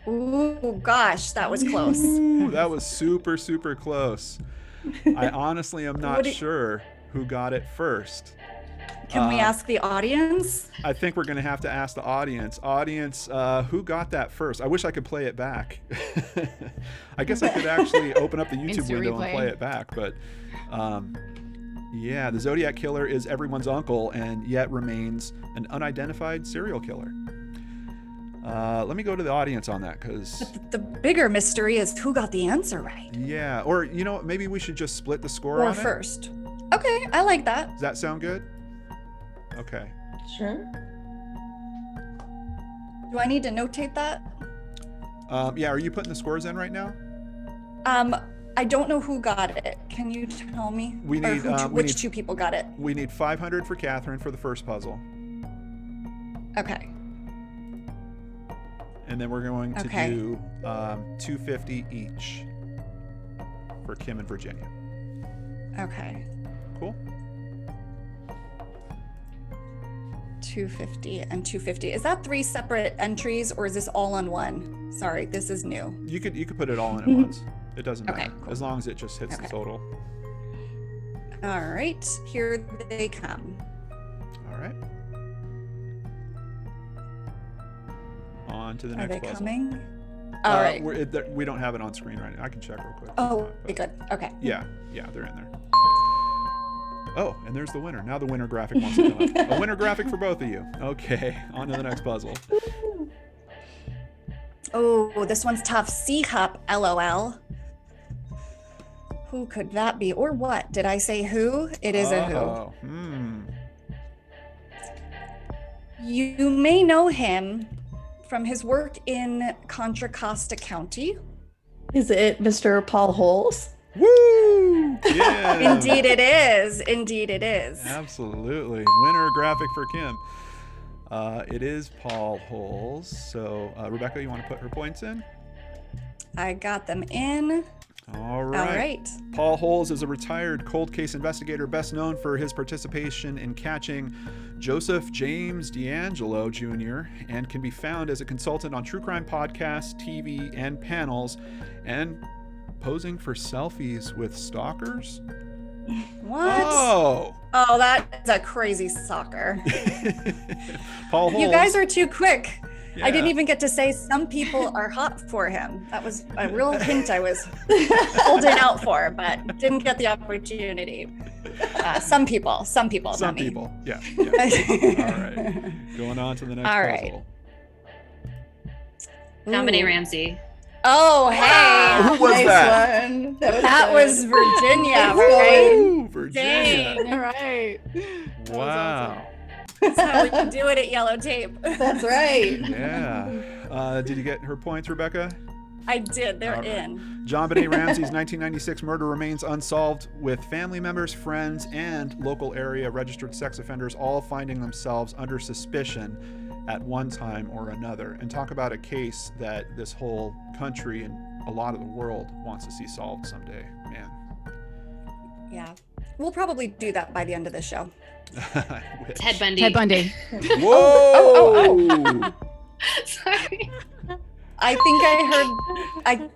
Ooh, gosh, that was close. Ooh, that was super, super close. I honestly am not sure who got it first. Can we ask the audience? I think we're going to have to ask the audience. Audience, who got that first? I wish I could play it back. I guess I could actually open up the YouTube Instant window replay. and play it back. But yeah, the Zodiac Killer is everyone's uncle and yet remains an unidentified serial killer. Let me go to the audience on that because... The bigger mystery is who got the answer right. Yeah, or you know, maybe we should just split the score Or on it. first. Okay, I like that. Does that sound good? Okay. Sure. Do I need to notate that? Yeah, are you putting the scores in right now? I don't know who got it. Can you tell me? We Or need, which two people got it? We need 500 for Catherine for the first puzzle. Okay. And then we're going to Okay. do 250 each for Kim and Virginia. Okay. Cool. 250 and 250. Is that 3 separate entries or is this all on one? Sorry, this is new. You could put it all in at once. It doesn't matter. Okay, cool. As long as it just hits the Okay. total. All right, here they come. All right. On to the Are next they puzzle. coming? All right. We don't have it on screen right now. I can check real quick. Oh, But- okay, good. Okay. Yeah, they're in there. Oh, and there's the winner. Now the winner graphic wants to come up. A winner graphic for both of you. Okay, on to the next puzzle. Oh, this one's tough. C-Hup, LOL. Who could that be? Or what? Did I say who? It is a who. Oh, You may know him from his work in Contra Costa County. Is it Mr. Paul Holes? Woo! Yeah. Indeed it is. Indeed it is. Absolutely. Winner graphic for Kim. It is Paul Holes. So, Rebekah, you want to put her points in? I got them in. All right. All right. Paul Holes is a retired cold case investigator best known for his participation in catching Joseph James D'Angelo Jr. and can be found as a consultant on true crime podcasts, TV, and panels, and posing for selfies with stalkers. What? Oh! Oh, that's a crazy stalker. Paul Holes. You guys are too quick. Yeah. I didn't even get to say some people are hot for him. That was a real hint I was holding out for, but didn't get the opportunity. Some people, Some not me. people. Yeah. All right. Going on to the next All right. puzzle. Dominic Ooh. Ramsey. Oh, hey. Who was Nice that? one. That good. was Virginia, Nice right? Ooh, Virginia. Dang. All right. Wow. That's how we do it at Yellow Tape. That's right. Yeah. Did you get her points, Rebekah? I did. They're All right. in. John Benet Ramsey's 1996 murder remains unsolved, with family members, friends, and local area registered sex offenders all finding themselves under suspicion at one time or another. And talk about a case that this whole country and a lot of the world wants to see solved someday. Man. Yeah. We'll probably do that by the end of the show. Which? Ted Bundy. Ted Bundy. Whoa! Sorry. I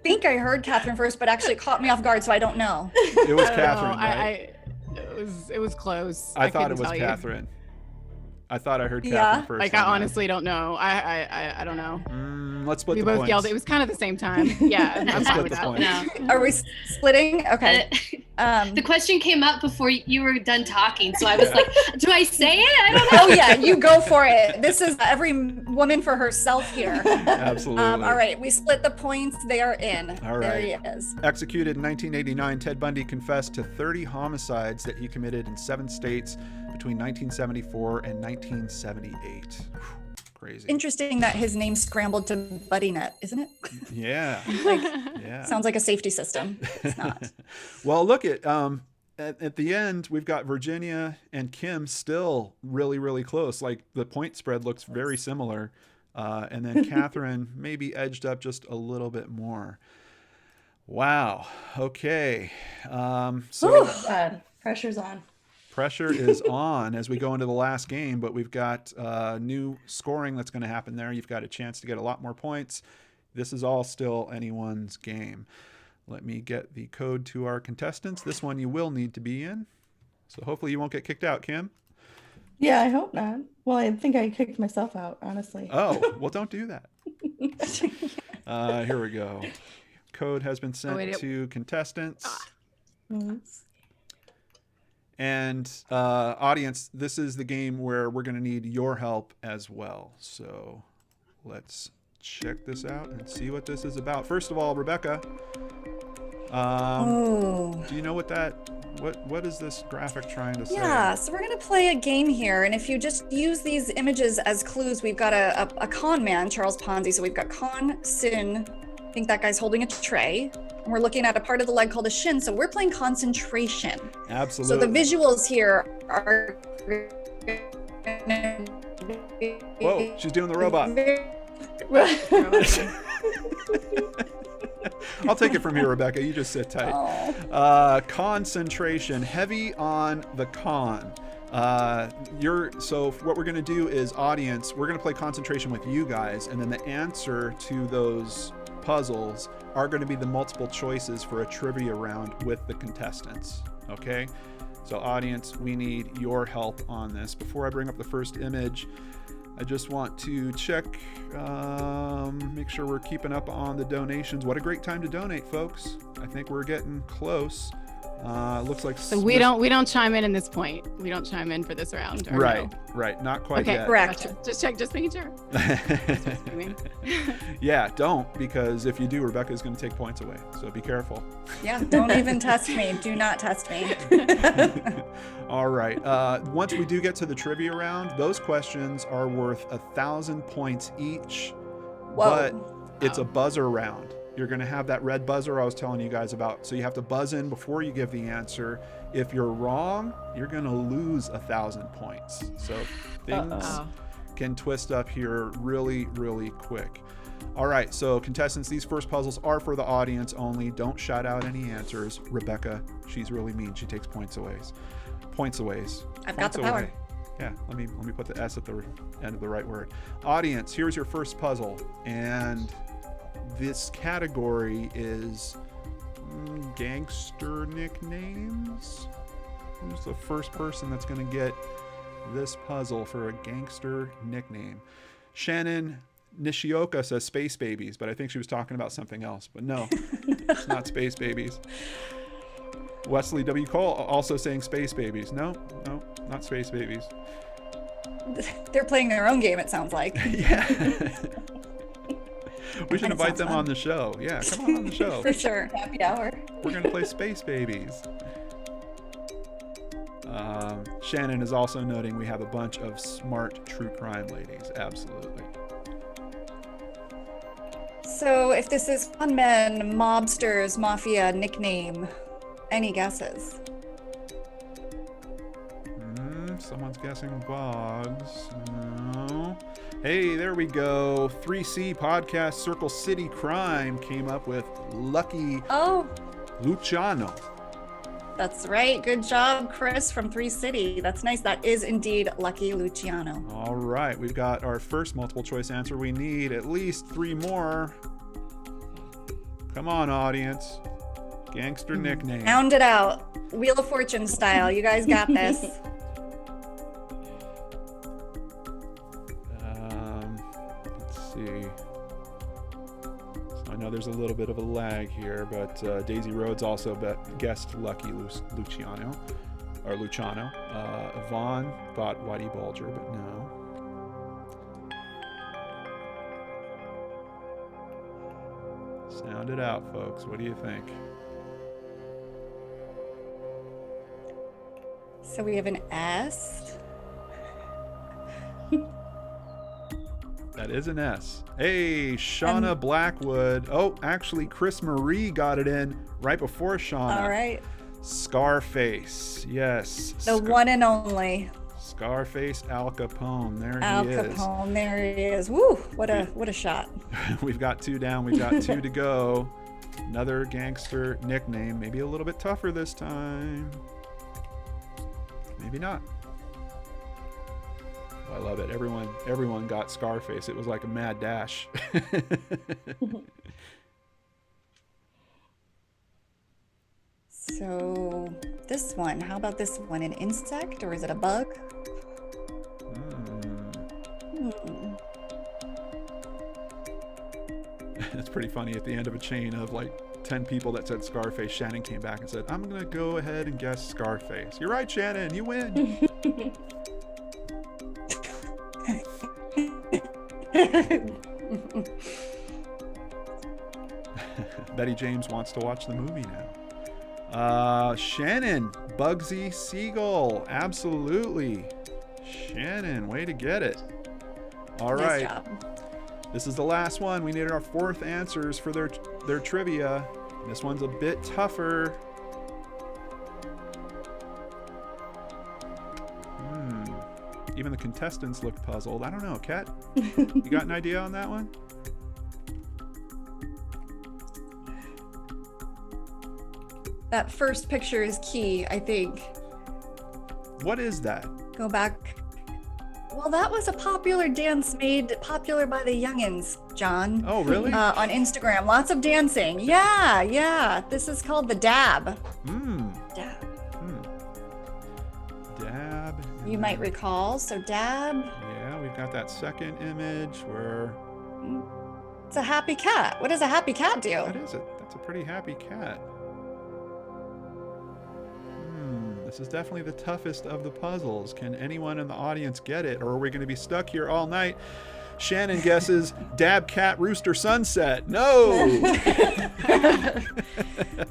think I heard Catherine first, but actually it caught me off guard, so I don't know. It was I don't know. Catherine, right? It was close. I thought it couldn't was tell you. Catherine. I thought I heard Yeah. Catherine first. Like, on I that. honestly don't know. I don't know. Let's split We the both points. yelled. It was kind of the same time. Yeah, I'm Let's fine split with the that. points. No. Are we splitting? Okay. The question came up before you were done talking, so I was like, "Do I say it? I don't know." Oh yeah, you go for it. This is every woman for herself here. Absolutely. All right, we split the points. They are in. All There right. he is. Executed in 1989, Ted Bundy confessed to 30 homicides that he committed in 7 states between 1974 and 1978. Whew, crazy. Interesting that his name scrambled to BuddyNet, isn't it? Yeah. Like, Yeah. sounds like a safety system. It's not. Well, look at the end, we've got Virginia and Kim still really, really close. Like the point spread looks very similar. And then Catherine maybe edged up just a little bit more. Wow. Okay. So God, pressure's on. pressure is on as we go into the last game, but we've got new scoring that's going to happen there. You've got a chance to get a lot more points. This is all still anyone's game. Let me get the code to our contestants. This one you will need to be in. So hopefully you won't get kicked out, Kim. Yeah, I hope not. Well, I think I kicked myself out, honestly. Oh, well, don't do that. Here we go. Code has been sent to contestants. And audience, this is the game where we're going to need your help as well. So let's check this out and see what this is about. First of all, Rebekah, do you know what is this graphic trying to say? Yeah, so we're going to play a game here. And if you just use these images as clues, we've got a con man, Charles Ponzi. So we've got con, sin. I think that guy's holding a tray. And we're looking at a part of the leg called a shin. So we're playing concentration. Absolutely. So the visuals here are... Whoa, she's doing the robot. I'll take it from here, Rebekah. You just sit tight. Concentration, heavy on the con. So what we're going to do is, audience, we're going to play concentration with you guys, and then the answer to those puzzles are going to be the multiple choices for a trivia round with the contestants. Okay? So audience, we need your help on this. Before I bring up the first image, I just want to check, make sure we're keeping up on the donations. What a great time to donate, folks. I think we're getting close. Looks like So we don't chime in this point. We don't chime in for this round. Or right, no? right. Not quite yet. Correct. Gotcha. Just making sure. Yeah, don't, because if you do, Rebekah's going to take points away. So be careful. Yeah, don't even test me. Do not test me. All right. Once we do get to the trivia round, those questions are worth 1,000 points each. Whoa. But it's a buzzer round. You're going to have that red buzzer I was telling you guys about. So you have to buzz in before you give the answer. If you're wrong, you're going to lose 1,000 points. So things can twist up here really, really quick. All right, so contestants, these first puzzles are for the audience only. Don't shout out any answers. Rebekah, she's really mean. She takes points away. I've got the power. Yeah, let me put the S at the end of the right word. Audience, here's your first puzzle, and this category is gangster nicknames. Who's the first person that's going to get this puzzle for a gangster nickname? Shannon Nishioka says Space Babies, but I think she was talking about something else. But no, it's not Space Babies. Wesley W. Cole also saying Space Babies. No, not Space Babies. They're playing their own game, it sounds like. Yeah. We should That invite sounds them fun. on the show. Yeah, come on the show. For sure. Happy hour. We're going to play Space Babies. Shannon is also noting we have a bunch of smart true crime ladies. Absolutely. So if this is con men, mobsters, mafia, nickname, any guesses? Someone's guessing Boggs. No. Hey, there we go. 3C Podcast Circle City Crime came up with Lucky Oh, Luciano. That's right. Good job, Chris from 3 City. That's nice. That is indeed Lucky Luciano. All right, we've got our first multiple choice answer. We need at least 3 more. Come on, audience. Gangster nickname. Pound it out. Wheel of Fortune style. You guys got this. Let's see. So I know there's a little bit of a lag here, but Daisy Rhodes also guessed Lucky Luciano. Yvonne thought Whitey Bulger, but no. Sound it out, folks. What do you think? So we have an S. That is an S. Hey, Shauna Blackwood. Oh, actually, Chris Marie got it in right before Shauna. All right. Scarface. Yes. The one and only. Scarface Al Capone. There Al he is. Capone. There he is. Woo! What a shot. We've got 2 down. We've got 2 to go. Another gangster nickname. Maybe a little bit tougher this time. Maybe not. I love it. Everyone got Scarface. It was like a mad dash. So this one, how about this one? An insect or is it a bug? It's pretty funny at the end of a chain of like 10 people that said Scarface. Shannon came back and said, I'm going to go ahead and guess Scarface. You're right, Shannon. You win. Betty James wants to watch the movie now. Shannon, Bugsy Siegel. Absolutely. Shannon, way to get it. All right. Nice job. This is the last one. We needed our 4th answers for their trivia. This one's a bit tougher. Even the contestants looked puzzled. I don't know, Kat. You got an idea on that one? That first picture is key, I think. What is that? Go back. Well, that was a popular dance made popular by the youngins, John. Oh, really? On Instagram. Lots of dancing. Yeah. This is called the dab. Dab. Dab. You might recall. So dab. Yeah, we've got that second image where... It's a happy cat. What does a happy cat do? That's a pretty happy cat. This is definitely the toughest of the puzzles. Can anyone in the audience get it, or are we going to be stuck here all night? Shannon guesses Dab Cat Rooster Sunset. No!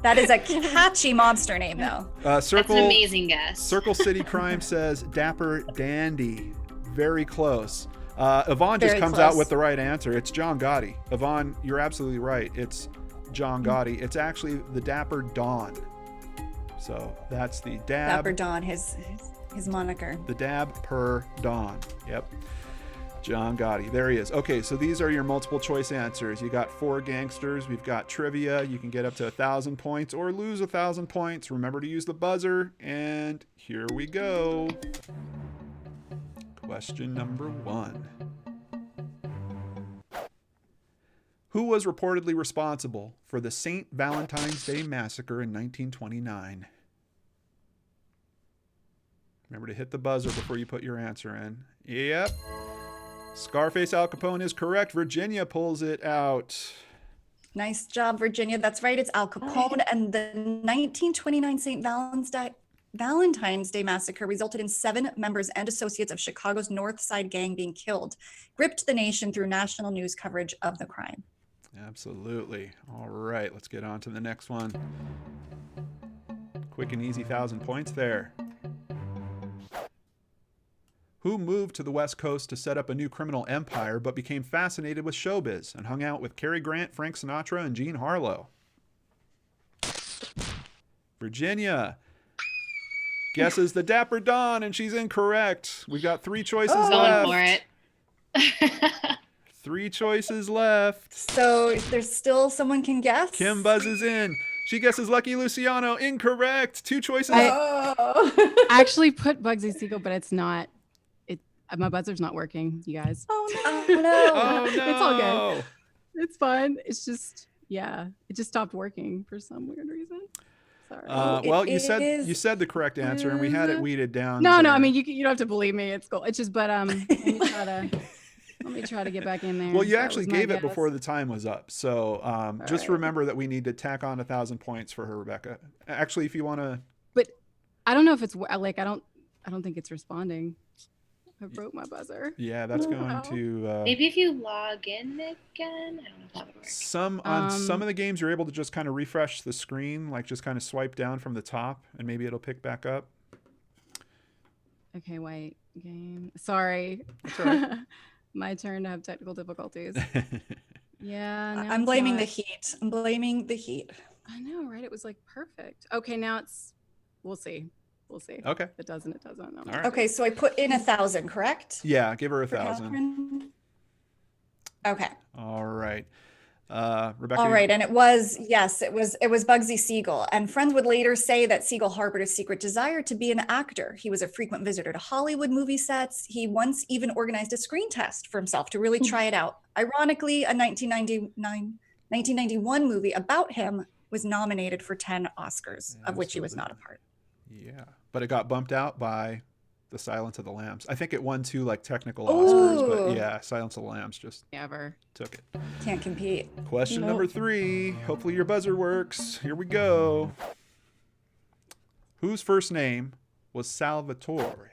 That is a catchy monster name, though. That's an amazing guess. Circle City Crime says Dapper Dandy. Very close. Yvonne just comes out with the right answer. It's John Gotti. Yvonne, you're absolutely right. It's John Gotti. It's actually the Dapper Dawn. So that's the Dab. Dapper Dawn, his moniker. The Dab per Dawn. Yep. John Gotti. There he is. Okay, so these are your multiple choice answers. You got 4 gangsters. We've got trivia. You can get up to 1,000 points or lose 1,000 points. Remember to use the buzzer. And here we go. Question number 1. Who was reportedly responsible for the St. Valentine's Day Massacre in 1929? Remember to hit the buzzer before you put your answer in. Yep. Scarface Al Capone is correct. Virginia pulls it out. Nice job, Virginia. That's right. It's Al Capone. And the 1929 St. Valentine's Day Massacre resulted in 7 members and associates of Chicago's North Side Gang being killed, gripped the nation through national news coverage of the crime. Absolutely. All right, let's get on to the next one. Quick and easy 1,000 points there. Who moved to the West Coast to set up a new criminal empire but became fascinated with showbiz and hung out with Cary Grant, Frank Sinatra, and Jean Harlow? Virginia guesses the Dapper Dawn, and she's incorrect. We've got 3 choices left. Going for it. 3 choices left. So there's still someone can guess? Kim buzzes in. She guesses Lucky Luciano. Incorrect. 2 choices. Oh. I actually put Bugsy Siegel, but it's not. My buzzer's not working, you guys. Oh Oh no. Oh no. It's all good. It's fine. It's just, yeah, it just stopped working for some weird reason. Sorry. Well, you It said is- the correct answer, and we had it weeded down. No, there. I mean, you don't have to believe me. It's cool. It's just, but let me try to get back in there. Well, you That actually was my gave it guess. before the time was up, so just right. remember that we need to tack on 1,000 points for her, Rebecca. Actually, if you want to. But I don't know if it's like I don't think it's responding. I broke my buzzer. Yeah, that's going Wow. to. Maybe if you log in again, I don't know if that would work. Some of the games you're able to just kind of refresh the screen, like just kind of swipe down from the top, and maybe it'll pick back up. Okay, wait. Game. Sorry. That's all right. My turn to have technical difficulties. Yeah. now I'm it's blaming not. the heat. I'm blaming the heat. I know, right? It was like perfect. Okay, now it's. We'll see. We'll see. Okay. It doesn't. It doesn't. No. All right. Okay, so I put in 1,000, correct? Yeah, give her For 1,000. Catherine? Okay. All right. Rebecca. All right, and it was Bugsy Siegel, and friends would later say that Siegel harbored a secret desire to be an actor. He was a frequent visitor to Hollywood movie sets. He once even organized a screen test for himself to really try it out. Ironically, a 1991 movie about him was nominated for 10 Oscars, of which he was not a part. Yeah, but it got bumped out by The Silence of the Lambs. I think it won 2 like technical Oscars, Ooh. but yeah, Silence of the Lambs just Ever. took it. Can't compete. Question Nope. number 3. Hopefully your buzzer works. Here we go. Whose first name was Salvatore?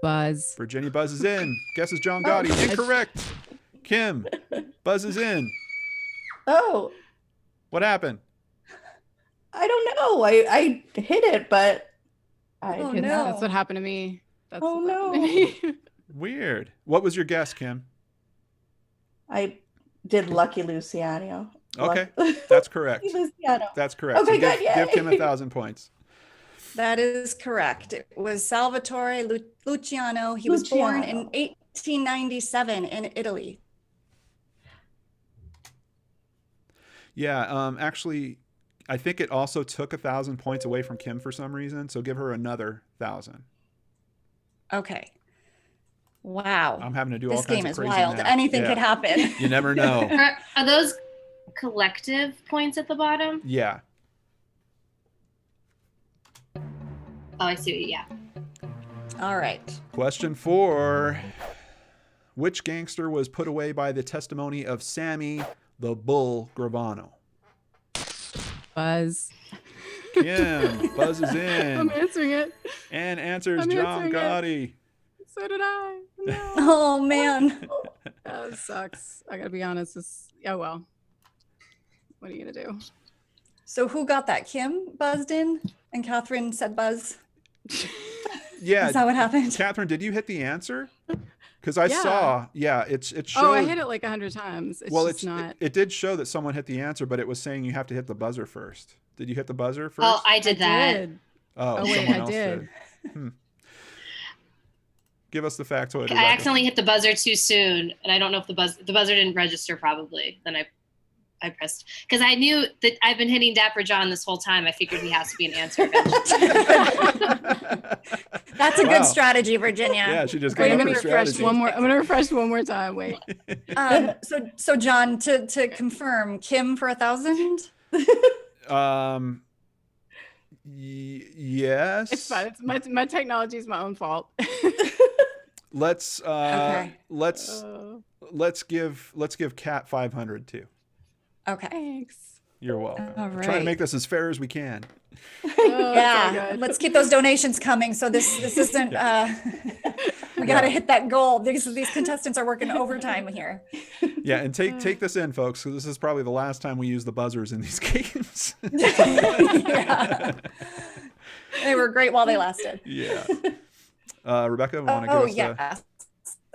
Buzz. Virginia buzzes in. Guesses John Oh. Gotti. Incorrect. Kim buzzes in. Oh, What happened? I don't know. I hit it, but I Oh, did no. not. That's what happened to me. That's Oh, what happened to me. Weird. What was your guess, Kim? I did Lucky Luciano. Okay, Lucky that's correct. Luciano. That's correct. Okay, give, good, yay. give Kim 1,000 points. That is correct. It was Salvatore Luciano. He was born in Luciano. 1897 in Italy. Yeah, actually, I think it also took 1,000 points away from Kim for some reason. So give her another 1,000. Okay. Wow. I'm having to do all This kinds game of is crazy wild. math. Anything Yeah. could happen. You never know. Are those collective points at the bottom? Yeah. Oh, I see. Yeah. All right. Question 4. Which gangster was put away by the testimony of Sammy the Bull Gravano? Buzz. Kim buzzes I'm in answering it. and answers I'm John answering it. Gotti. So did I. No. Oh man. That sucks. I gotta be honest. Oh well. What are you gonna do? So who got that? Kim buzzed in and Catherine said buzz. Yeah. Is that what happened? Catherine, did you hit the answer? Because I Yeah. saw, it showed. Oh, I hit it like 100 times. It's well, just not. it did show that someone hit the answer, but it was saying you have to hit the buzzer first. Did you hit the buzzer first? Oh, I did that. did. Oh, wait, someone I else did. Give us the factoid. I Rebecca. accidentally hit the buzzer too soon, and I don't know if the buzzer didn't register. Probably. Then I pressed because I knew that I've been hitting Dapper John this whole time. I figured he has to be an answer eventually. That's a Wow. good strategy, Virginia. Yeah, she just Wait, came I'm up gonna with refresh strategy. one more. I'm gonna refresh one more time. Wait. So John, to confirm, Kim for 1,000. Yes. It's fine. It's my technology is my own fault. Let's Okay. let's give Kat 500 too. Okay. Thanks. You're welcome. All We're trying to right. make this as fair as we can. Oh, that's all Yeah. good. Let's keep those donations coming. So this isn't. We got to hit that goal. These contestants are working overtime here. Yeah, and take this in, folks. So this is probably the last time we use the buzzers in these games. Yeah. They were great while they lasted. Yeah. Rebecca, want to Oh, give us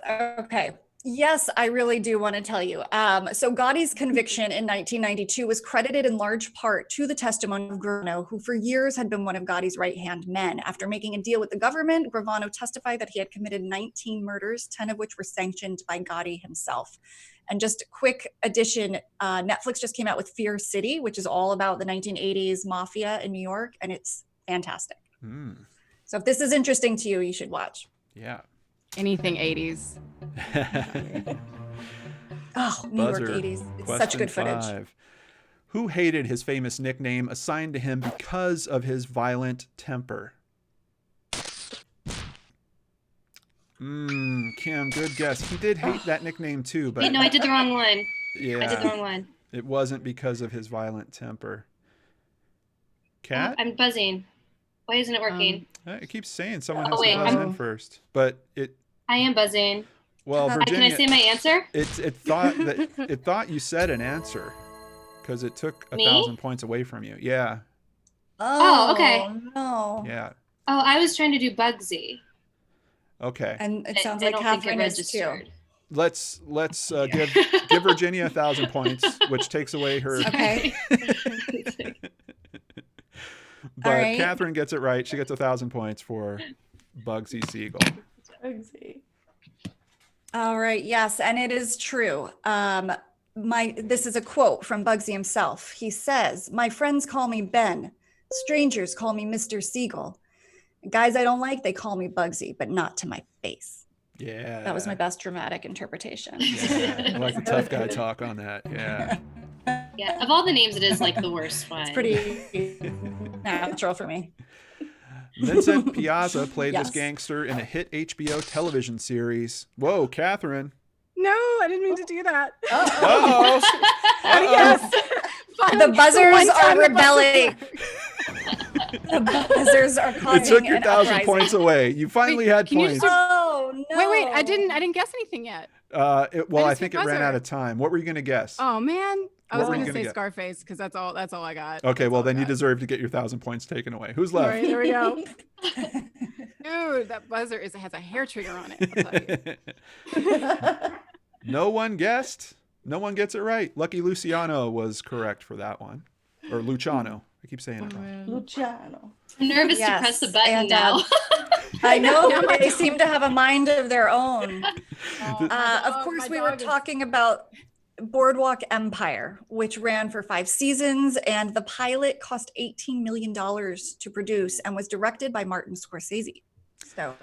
yes. Okay. Yes, I really do want to tell you. So Gotti's conviction in 1992 was credited in large part to the testimony of Gravano, who for years had been one of Gotti's right-hand men. After making a deal with the government, Gravano testified that he had committed 19 murders, 10 of which were sanctioned by Gotti himself. And just a quick addition, Netflix just came out with Fear City, which is all about the 1980s mafia in New York, and it's fantastic. So if this is interesting to you, you should watch. Yeah. Anything 80s. Oh, New York Buzzer. 80s. It's Question such good footage. 5. Who hated his famous nickname assigned to him because of his violent temper? Kim, good guess. He did hate that nickname too, but Wait, no, I did the wrong one. yeah, I did the wrong one. it wasn't because of his violent temper. Kat? I'm buzzing. Why isn't it working? It keeps saying someone Oh, has wait, to buzz I'm- in first, but I am buzzing. well, Can Can I Virginia, say my answer? it thought you said an answer because it took 1,000 points away from you. Yeah, Oh, okay. No. yeah, Oh, I was trying to do Bugsy. okay. And it sounds I like don't think Catherine it is too. registered. Let's give Virginia 1,000 points, which takes away her. Okay. But All right. Catherine gets it right. She gets 1,000 points for Bugsy Siegel. Bugsy. All right. Yes, and it is true. This is a quote from Bugsy himself. He says, "My friends call me Ben. Strangers call me Mr. Siegel. Guys I don't like, they call me Bugsy, but not to my face." Yeah, That was my best dramatic interpretation. Yeah, I like the tough guy talk on that. Yeah. Yeah, of all the names, it is like the worst one. It's pretty natural for me. Vincent Piazza played this Yes. gangster in a hit HBO television series. Whoa, Catherine. No, I didn't mean to do that. Uh-oh. Yes. The buzzers One time are the buzzer- rebelling. The buzzers are It causing took your an 1,000 uprising. points away. You finally Wait, had can you points. just- Oh no! Wait, I didn't guess anything yet. Well, I just think hit it ran buzzer. out of time. What were you going to guess? Oh man, I What was were you gonna gonna say get? Scarface because that's all I got. Okay, That's well all then I you got. deserve to get your 1,000 points taken away. Who's All left? right, there we go. Dude, that buzzer has a hair trigger on it. I'll tell you. No one guessed. No one gets it right. Lucky Luciano was correct for that one. Or Luciano. I keep saying it wrong. Luciano. I'm nervous Yes, to press the button and, now. I know Now my they dog- seem to have a mind of their own. My Of dog- course, my we were dog is- talking about Boardwalk Empire, which ran for 5 seasons, and the pilot cost $18 million to produce and was directed by Martin Scorsese. So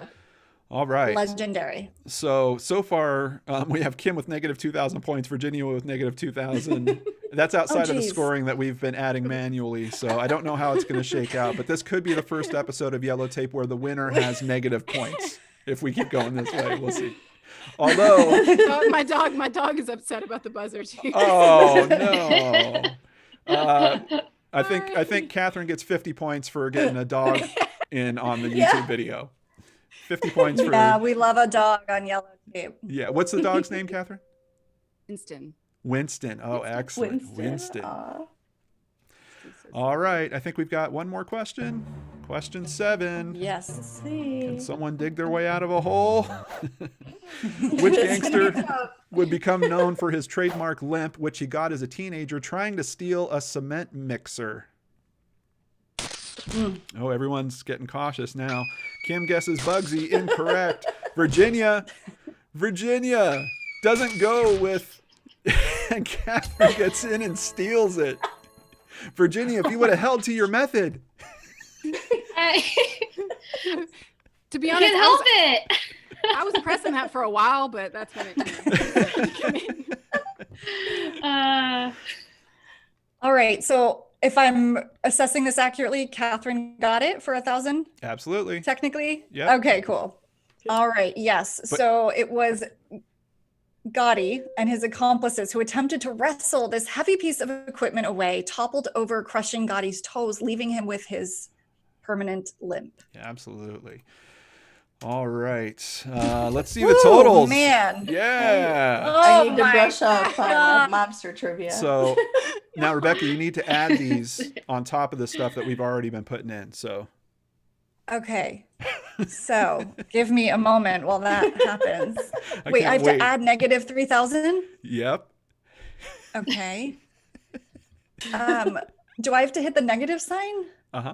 All right. legendary. So far, we have Kim with negative 2,000 points, Virginia with negative 2,000. That's outside of the geez. scoring that we've been adding manually. So I don't know how it's going to shake out, but this could be the first episode of Yellow Tape where the winner has negative points. If we keep going this way, we'll see. Although, Oh, my dog is upset about the buzzer too. oh no. I think Catherine gets 50 points for getting a dog in on the YouTube Yeah. video. 50 points for Yeah, we love a dog on Yellow Tape. yeah. What's the dog's name, Catherine? Winston. Winston. Oh, excellent. Winston. Aw. All right. I think we've got one more question. Question 7. Yes. Can See. someone dig their way out of a hole? Which gangster would become known for his trademark limp, which he got as a teenager trying to steal a cement mixer? Oh, everyone's getting cautious now. Kim guesses Bugsy. Incorrect. Virginia doesn't go with, and Catherine gets in and steals it. Virginia, if you would have held to your method. I To be can't honest, help it. I was pressing that for a while, but that's when it. All right. So if I'm assessing this accurately, Catherine got it for 1,000 Absolutely. technically? Yep. Okay, cool. All right. Yes. But- So it was Gotti and his accomplices who attempted to wrestle this heavy piece of equipment away, toppled over, crushing Gotti's toes, leaving him with his permanent limp. Absolutely. All right. Let's see the Woo, totals. man. Yeah. I Oh need to my brush up God. on mobster trivia. So now, Rebecca, you need to add these on top of the stuff that we've already been putting in. So Okay. So give me a moment while that happens. I Wait, can't I have wait. to add negative 3,000? Yep. Okay. Do I have to hit the negative sign? Uh-huh.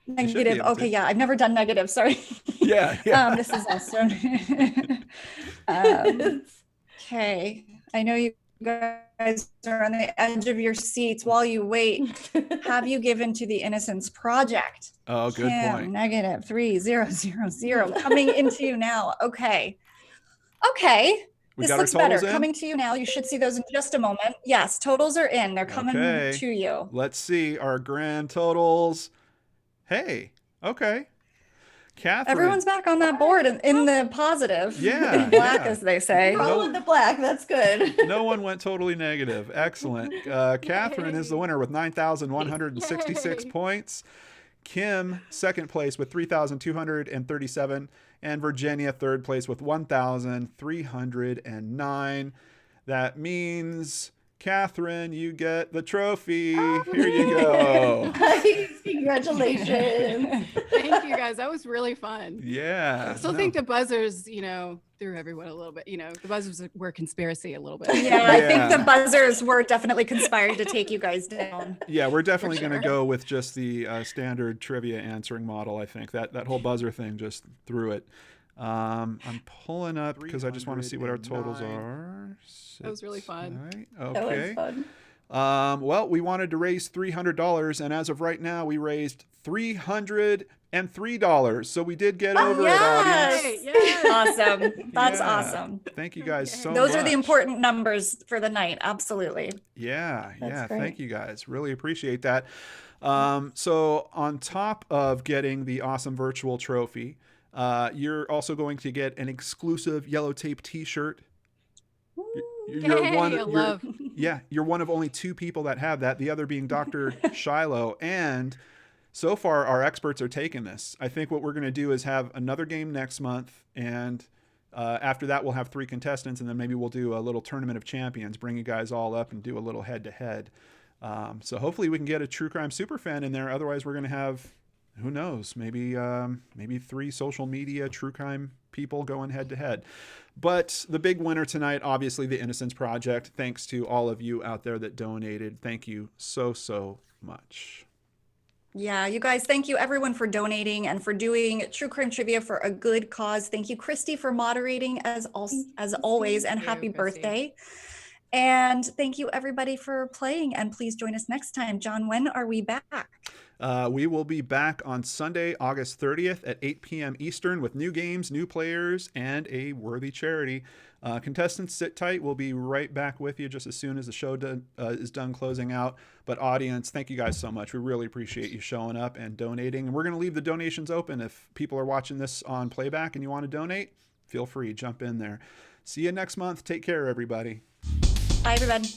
should be Negative. able to. Okay, yeah, I've never done negative. Sorry. Yeah. Yeah. This is awesome. Okay. I know you guys are on the edge of your seats while you wait. Have you given to the Innocence Project? Oh, good Kim, point. negative 3,000 coming into you now. Okay. We This got our looks better. totals in? Coming to you now. You should see those in just a moment. Yes, totals are in. They're coming Okay. to you. Let's see our grand totals. Hey, okay. Catherine. Everyone's back on that board in the positive. Yeah, In black, yeah. as they say. Roll with the black. That's good. No one went totally negative. Excellent. Catherine is the winner with 9,166 Yay. points. Kim, second place with 3,237. And Virginia, third place with 1,309. That means, Catherine, you get the trophy. Here you go. Nice. Congratulations. Thank you guys. That was really fun. Yeah. I still think the buzzers, threw everyone a little bit. The buzzers were a conspiracy a little bit. Yeah, I think Yeah. the buzzers were definitely conspiring to take you guys down. Yeah, we're definitely For going to sure. go with just the standard trivia answering model. I think that whole buzzer thing just threw it. I'm pulling up because I just want to see what our totals are. That was really fun. Right. That was Okay. fun. Well, we wanted to raise $300, and as of right now, we raised $303. So we did get over it, audience. Yay, yes. Awesome. That's Yeah. awesome. Thank you guys so Those much. are the important numbers for the night. Absolutely. Yeah, That's yeah. great. Thank you guys. Really appreciate that. So on top of getting the awesome virtual trophy, you're also going to get an exclusive Yellow Tape T-shirt. You're one of only 2 people that have that. The other being Dr. Shiloh. And so far, our experts are taking this. I think what we're going to do is have another game next month, and after that, we'll have 3 contestants, and then maybe we'll do a little tournament of champions, bring you guys all up and do a little head-to-head. So hopefully we can get a true crime superfan in there. Otherwise, we're going to have, who knows, maybe 3 social media true crime people going head-to-head. But the big winner tonight, obviously, the Innocence Project. Thanks to all of you out there that donated. Thank you so much. Yeah, you guys, thank you everyone for donating and for doing true crime trivia for a good cause. Thank you, Christy, for moderating as always, and Thank you, happy Christy. birthday. And thank you everybody for playing, and please join us next time. John, when are we back? We will be back on Sunday, August 30th at 8 p.m. Eastern with new games, new players, and a worthy charity. Contestants, sit tight. We'll be right back with you just as soon as the show is done closing out. But audience, thank you guys so much. We really appreciate you showing up and donating. And we're going to leave the donations open. If people are watching this on playback and you want to donate, feel free, jump in there. See you next month. Take care, everybody. Bye, everybody.